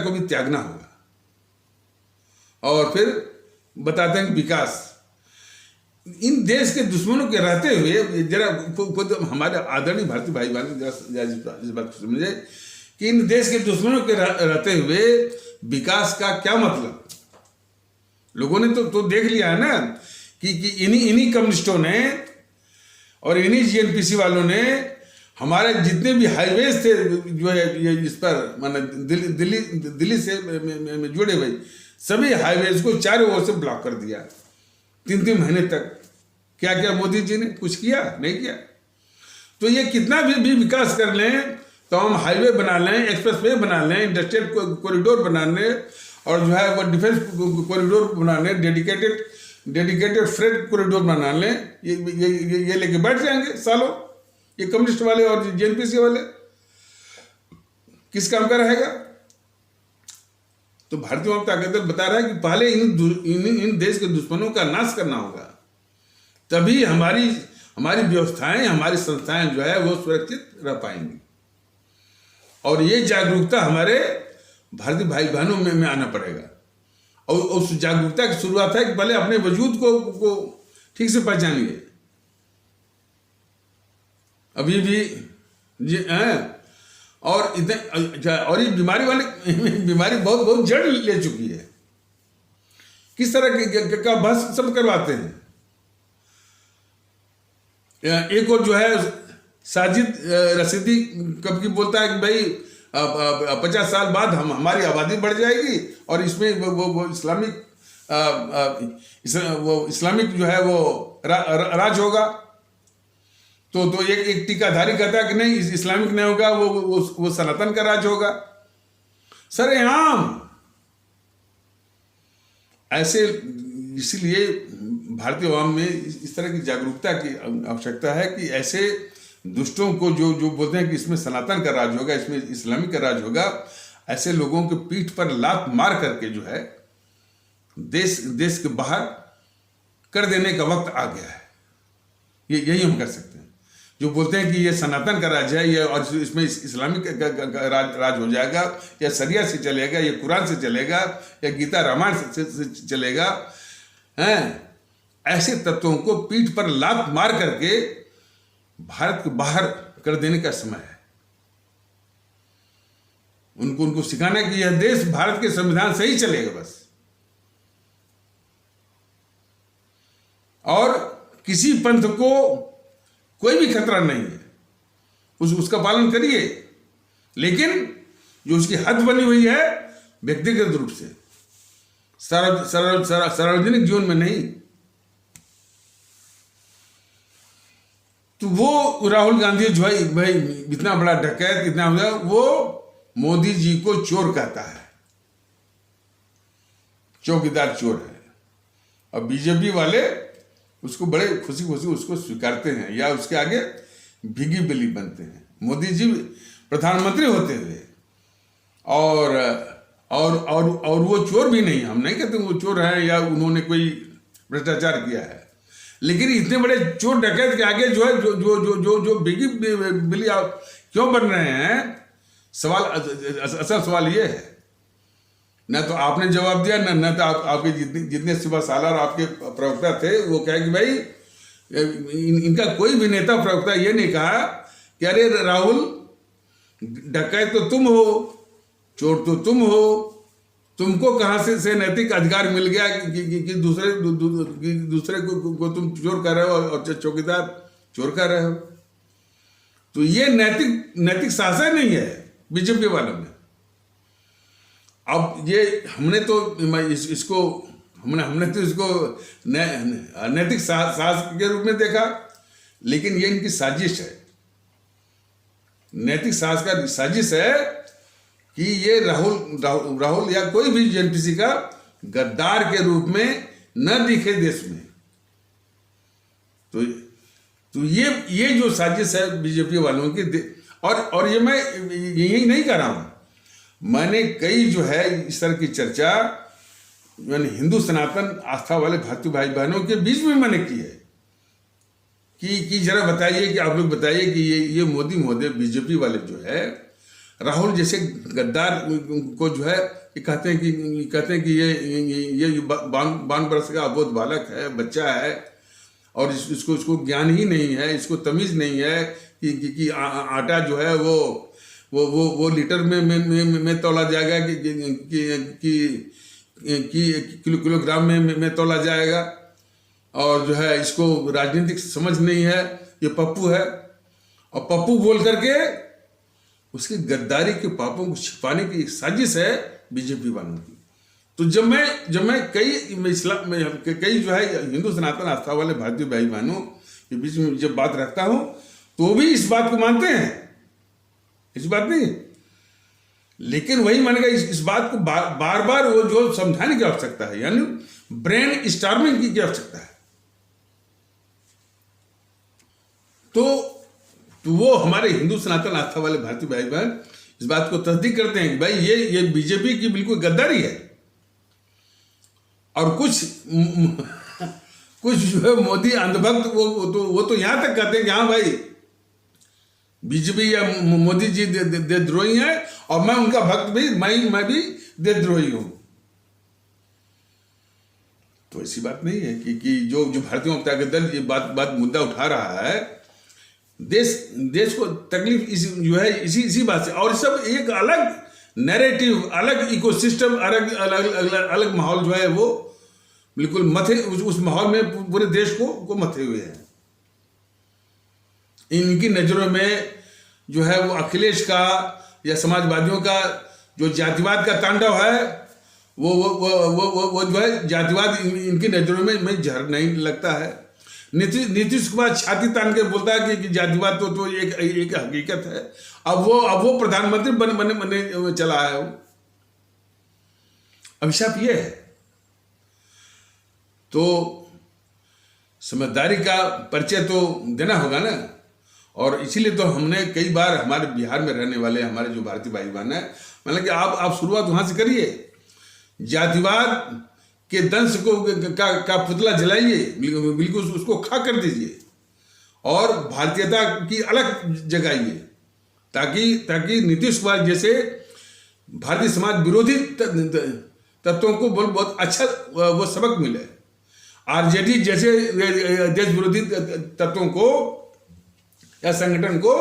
को भी त्यागना होगा। और फिर बताते हैं विकास, इन देश के दुश्मनों के रहते हुए जरा खुद हमारे आदरणीय भारतीय भाई बहन इस बात को समझे कि इन देश के दुश्मनों के रहते हुए विकास का क्या मतलब। लोगों ने तो देख लिया है ना कि इन्हीं कम्युनिस्टों ने और इन्हीं जीएनपीसी वालों ने हमारे जितने भी हाईवेज थे जो है ये इस पर माने दिल्ली से जुड़े हुए सभी हाईवेज को चारों ओर से ब्लॉक कर दिया 3-3 महीने तक। क्या मोदी जी ने कुछ किया? नहीं किया। तो ये कितना भी विकास कर लें, तो हम हाईवे बना लें, एक्सप्रेस वे बना लें, इंडस्ट्रियल कॉरिडोर बना लें, और जो है वो डिफेंस कॉरिडोर बना लें, डेडिकेटेड फ्रेट कॉरिडोर बना लें, ये लेके बैठ जाएंगे सालों। ये कम्युनिस्ट वाले और जेएनपीसी वाले किस काम का रहेगा? तो भारतीय वक्ता के दल बता रहा है कि पहले इन देश के दुश्मनों का नाश करना होगा, तभी हमारी व्यवस्थाएं, हमारी संस्थाएं जो है वो सुरक्षित रह पाएंगी। और ये जागरूकता हमारे भारतीय भाई बहनों में आना पड़ेगा। और उस जागरूकता की शुरुआत है कि पहले अपने वजूद को ठीक से पहचानिए। अभी भी और ये बीमारी बहुत जड़ ले चुकी है। किस तरह का बहस सब करवाते हैं। एक और जो है साजिद रशीदी कब की बोलता है कि भाई 50 साल बाद हमारी आबादी बढ़ जाएगी और इसमें वो इस्लामिक जो है वो राज होगा। तो एक टीकाधारी कहता है कि नहीं, इस्लामिक नहीं होगा, वो सनातन का राज होगा। सरेआम ऐसे, इसलिए भारतीय अवाम में इस तरह की जागरूकता की आवश्यकता है कि ऐसे दुष्टों को जो बोलते हैं कि इसमें सनातन का राज होगा, इसमें इस्लामिक का राज होगा, ऐसे लोगों के पीठ पर लात मार करके जो है देश के बाहर कर देने का वक्त आ गया है। यही हम कर सकते हैं। जो बोलते हैं कि ये सनातन का राज है, ये और इसमें इस्लामिक का राज हो जाएगा, या शरिया से चलेगा, या कुरान से चलेगा, या गीता रामायण से चलेगा, हैं? ऐसे तत्वों को पीठ पर लात मार करके भारत को बाहर कर देने का समय है। उनको सिखाना कि यह देश भारत के संविधान से ही चलेगा बस, और किसी पंथ को कोई भी खतरा नहीं है, उसका पालन करिए, लेकिन जो उसकी हद बनी हुई है व्यक्तिगत रूप से, सार्वजनिक जीवन में नहीं। तो वो राहुल गांधी जो है भाई इतना बड़ा डकैत, इतना हुआ, वो मोदी जी को चोर कहता है, चौकीदार चोर है। और बीजेपी वाले उसको बड़े खुशी उसको स्वीकारते हैं, या उसके आगे भीगी बिल्ली बनते हैं। मोदी जी प्रधानमंत्री होते हुए और वो चोर भी नहीं, हम नहीं कहते वो चोर है या उन्होंने कोई भ्रष्टाचार किया है, लेकिन इतने बड़े चोर डकैत के आगे जो है जो भीगी बिल्ली क्यों बन रहे हैं? असल सवाल ये है, न तो आपने जवाब दिया, न तो आपके जितने सुबह सालार आपके प्रवक्ता थे वो कहे कि भाई इनका कोई भी नेता प्रवक्ता ये नहीं कहा कि अरे राहुल डकैत तो तुम हो, चोर तो तुम हो, तुमको कहां से नैतिक अधिकार मिल गया कि दूसरे को तुम चोर कर रहे हो और चौकीदार चोर कर रहे हो? तो ये नैतिक शासन नहीं है बीजेपी वालों में। अब ये हमने तो इसको नैतिक साहस के रूप में देखा, लेकिन ये इनकी साजिश है। नैतिक साहस का साजिश है कि ये राहुल या कोई भी जेएनपीसी का गद्दार के रूप में न दिखे देश में। तो ये जो साजिश है बीजेपी वालों की, और ये मैं यही नहीं कर रहा हूं, मैंने कई जो है इस तरह की चर्चा मैंने हिंदू सनातन आस्था वाले भारतीय भाई बहनों के बीच में मैंने की है कि जरा बताइए, कि आप लोग बताइए कि ये मोदी महोदय बीजेपी वाले जो है राहुल जैसे गद्दार को जो है कहते हैं कि ये 52 वर्ष का अबोध बालक है, बच्चा है, और इसको ज्ञान ही नहीं है, इसको तमीज नहीं है कि आटा जो है वो लीटर में तौला जाएगा कि किलोग्राम में तौला जाएगा, और जो है इसको राजनीतिक समझ नहीं है, ये पप्पू है। और पप्पू बोल करके उसकी गद्दारी के पापों को छिपाने की एक साजिश है बीजेपी वालों की। तो जब मैं कई जो है हिंदू सनातन आस्था वाले भारतीय भाई बहनों के बीच में जब बात रखता हूं, तो भी इस बात को मानते हैं, इस बात नहीं। लेकिन वही मैंने कहा, इस बात को बार बार वो जो समझाने की आवश्यकता है, यानी ब्रेन स्टॉर्मिंग की आवश्यकता है। तो वो हमारे हिंदू सनातन आस्था वाले भारतीय भाई बहन इस बात को तस्दीक करते हैं कि भाई ये बीजेपी की बिल्कुल गद्दारी है। और कुछ जो है मोदी अंधभक्त वो तो यहां तक कहते हैं कि हाँ भाई बीजेपी या मोदी जी देशद्रोही है, और मैं उनका भक्त भी, मैं भी देशद्रोही हूं। तो ऐसी बात नहीं है कि जो भारतीय जनता दल ये बात मुद्दा उठा रहा है, देश को तकलीफ जो है इसी बात से। और सब एक अलग नैरेटिव, अलग इकोसिस्टम, अलग माहौल जो है वो बिल्कुल मथे, उस माहौल में पूरे देश को मथे हुए हैं। इनकी नजरों में जो है वो अखिलेश का या समाजवादियों का जो जातिवाद का तांडव है, वो जो है जातिवाद इनकी नजरों में जहर नहीं लगता है। नीतीश कुमार छाती तान के बोलता है कि जातिवाद तो एक हकीकत है। अब वो प्रधानमंत्री बने चला है। अभिशाप ये है। तो समझदारी का परिचय तो देना होगा ना। और इसीलिए तो हमने कई बार हमारे बिहार में रहने वाले हमारे जो भारतीय भाई बहन है, मतलब कि आप शुरुआत वहां से करिए, जातिवाद के दंश का पुतला जलाइए, बिल्कुल उसको खा कर दीजिए, और भारतीयता की अलग जगाइए, ताकि नीतीश कुमार जैसे भारतीय समाज विरोधी तत्वों को बहुत अच्छा वो सबक मिले। आरजेडी जैसे देश विरोधी तत्वों को या संगठन को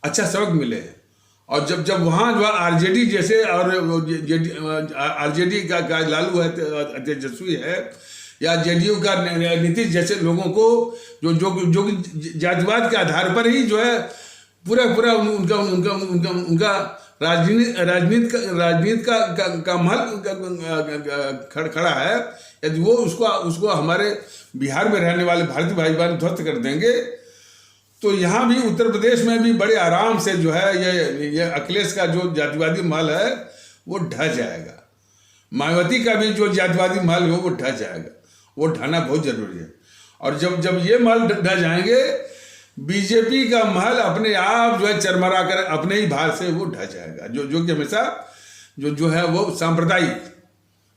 अच्छा सबक मिले। और जब वहाँ जो आरजेडी जैसे, और आरजेडी का लालू है, तेजस्वी है, या जेडीयू का नीतीश जैसे लोगों को जो जातिवाद के आधार पर ही जो है पूरा उनका राजनीति का महल खड़ा है। यदि वो उसको हमारे बिहार में रहने वाले भारतीय भाई बहन ध्वस्त कर देंगे, तो यहाँ भी उत्तर प्रदेश में भी बड़े आराम से जो है ये अखिलेश का जो जातिवादी महल है वो ढह जाएगा। मायावती का भी जो जातिवादी महल हो वो ढह जाएगा। वो ढाना बहुत जरूरी है। और जब ये महल ढह जाएंगे, बीजेपी का महल अपने आप जो है चरमरा कर अपने ही भार से वो ढह जाएगा। जो कि हमेशा जो है वो सांप्रदायिक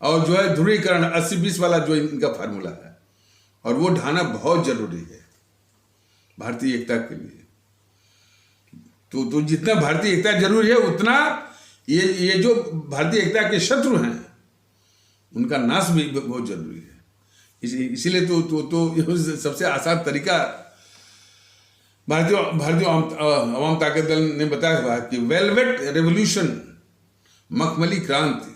और जो है ध्रुवीकरण 80-20 वाला जो इनका फार्मूला है, और वो ढाना बहुत जरूरी है भारतीय एकता के लिए। तो जितना भारतीय एकता जरूरी है, उतना ये जो भारतीय एकता के शत्रु हैं उनका नाश भी बहुत जरूरी है। इसीलिए तो सबसे आसान तरीका भारतीय अवाम ताकत दल ने बताया हुआ है कि वेलवेट रेवोल्यूशन, मखमली क्रांति,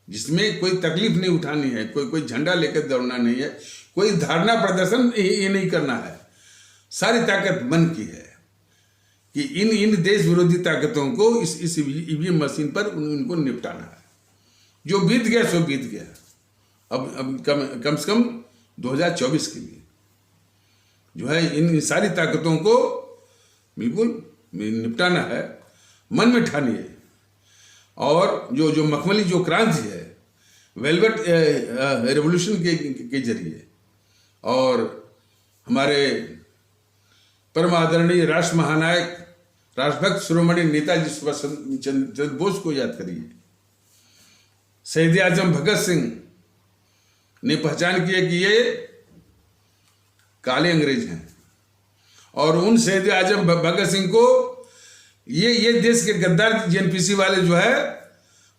जिसमें कोई तकलीफ नहीं उठानी है, कोई झंडा लेकर दौड़ना नहीं है, कोई धारणा प्रदर्शन ये नहीं करना है। सारी ताकत मन की है कि इन देश विरोधी ताकतों को इस ईवीएम मशीन पर उनको निपटाना है। जो बीत गया सो बीत गया। अब कम से कम 2024 के लिए जो है इन सारी ताकतों को बिल्कुल निपटाना है, मन में ठानी है। और जो मखमली जो क्रांति है, वेलवेट रेवोल्यूशन के जरिए, और हमारे परम आदरणीय राष्ट्र महानायक, राष्ट्रभक्त शिरोमणि नेताजी सुभाष चंद्र बोस को याद करिए। शहीद आजम भगत सिंह ने पहचान की है कि ये काले अंग्रेज हैं, और उन शहीद आजम भगत सिंह को ये देश के गद्दार जेएनपीसी वाले जो है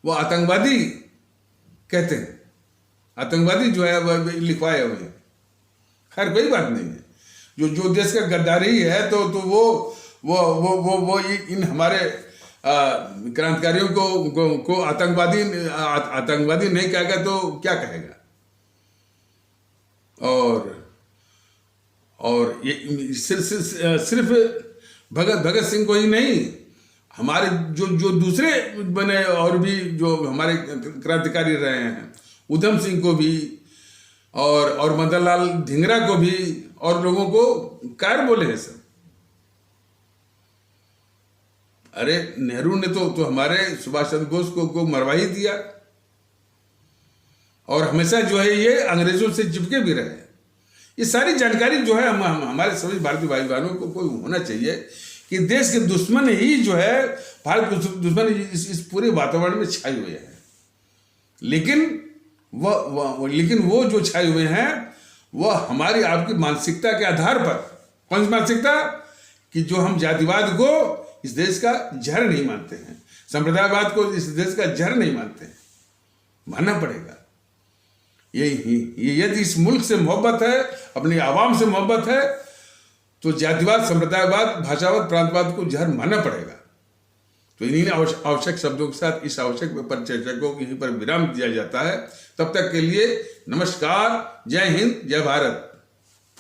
वो आतंकवादी कहते हैं। आतंकवादी जो है वह लिखवाए हुए हैं। खैर कोई बात नहीं है, जो देश का गद्दारी है तो वो इन हमारे क्रांतिकारियों को आतंकवादी नहीं कहेगा तो क्या कहेगा। और ये सिर्फ भगत सिंह को ही नहीं, हमारे जो दूसरे बने और भी जो हमारे क्रांतिकारी रहे हैं, उधम सिंह को भी और मदन लाल धिंगरा को भी, और लोगों को कार बोले हैं सब। अरे नेहरू ने तो हमारे सुभाष चंद्र बोस को मरवा ही दिया, और हमेशा जो है ये अंग्रेजों से चिपके भी रहे। ये सारी जानकारी जो है हमारे सभी भारतीय भाई बहनों को होना चाहिए कि देश के दुश्मन ही जो है, भारत के दुश्मन इस पूरे वातावरण में छाए हुए हैं। लेकिन वो जो छाए हुए हैं वह हमारी आपकी मानसिकता के आधार पर, कौन सी मानसिकता, कि जो हम जातिवाद को इस देश का जहर नहीं मानते हैं, संप्रदायवाद को इस देश का जहर नहीं मानते हैं। मानना पड़ेगा। ये यदि इस मुल्क से मोहब्बत है, अपनी आवाम से मोहब्बत है, तो जातिवाद, संप्रदायवाद, भाषावाद, प्रांतवाद को जहर मानना पड़ेगा। तो इन्हीं आवश्यक शब्दों के साथ इस आवश्यक परिचर्चा को यहीं पर विराम दिया जाता है। तब तक के लिए नमस्कार, जय हिंद, जय भारत।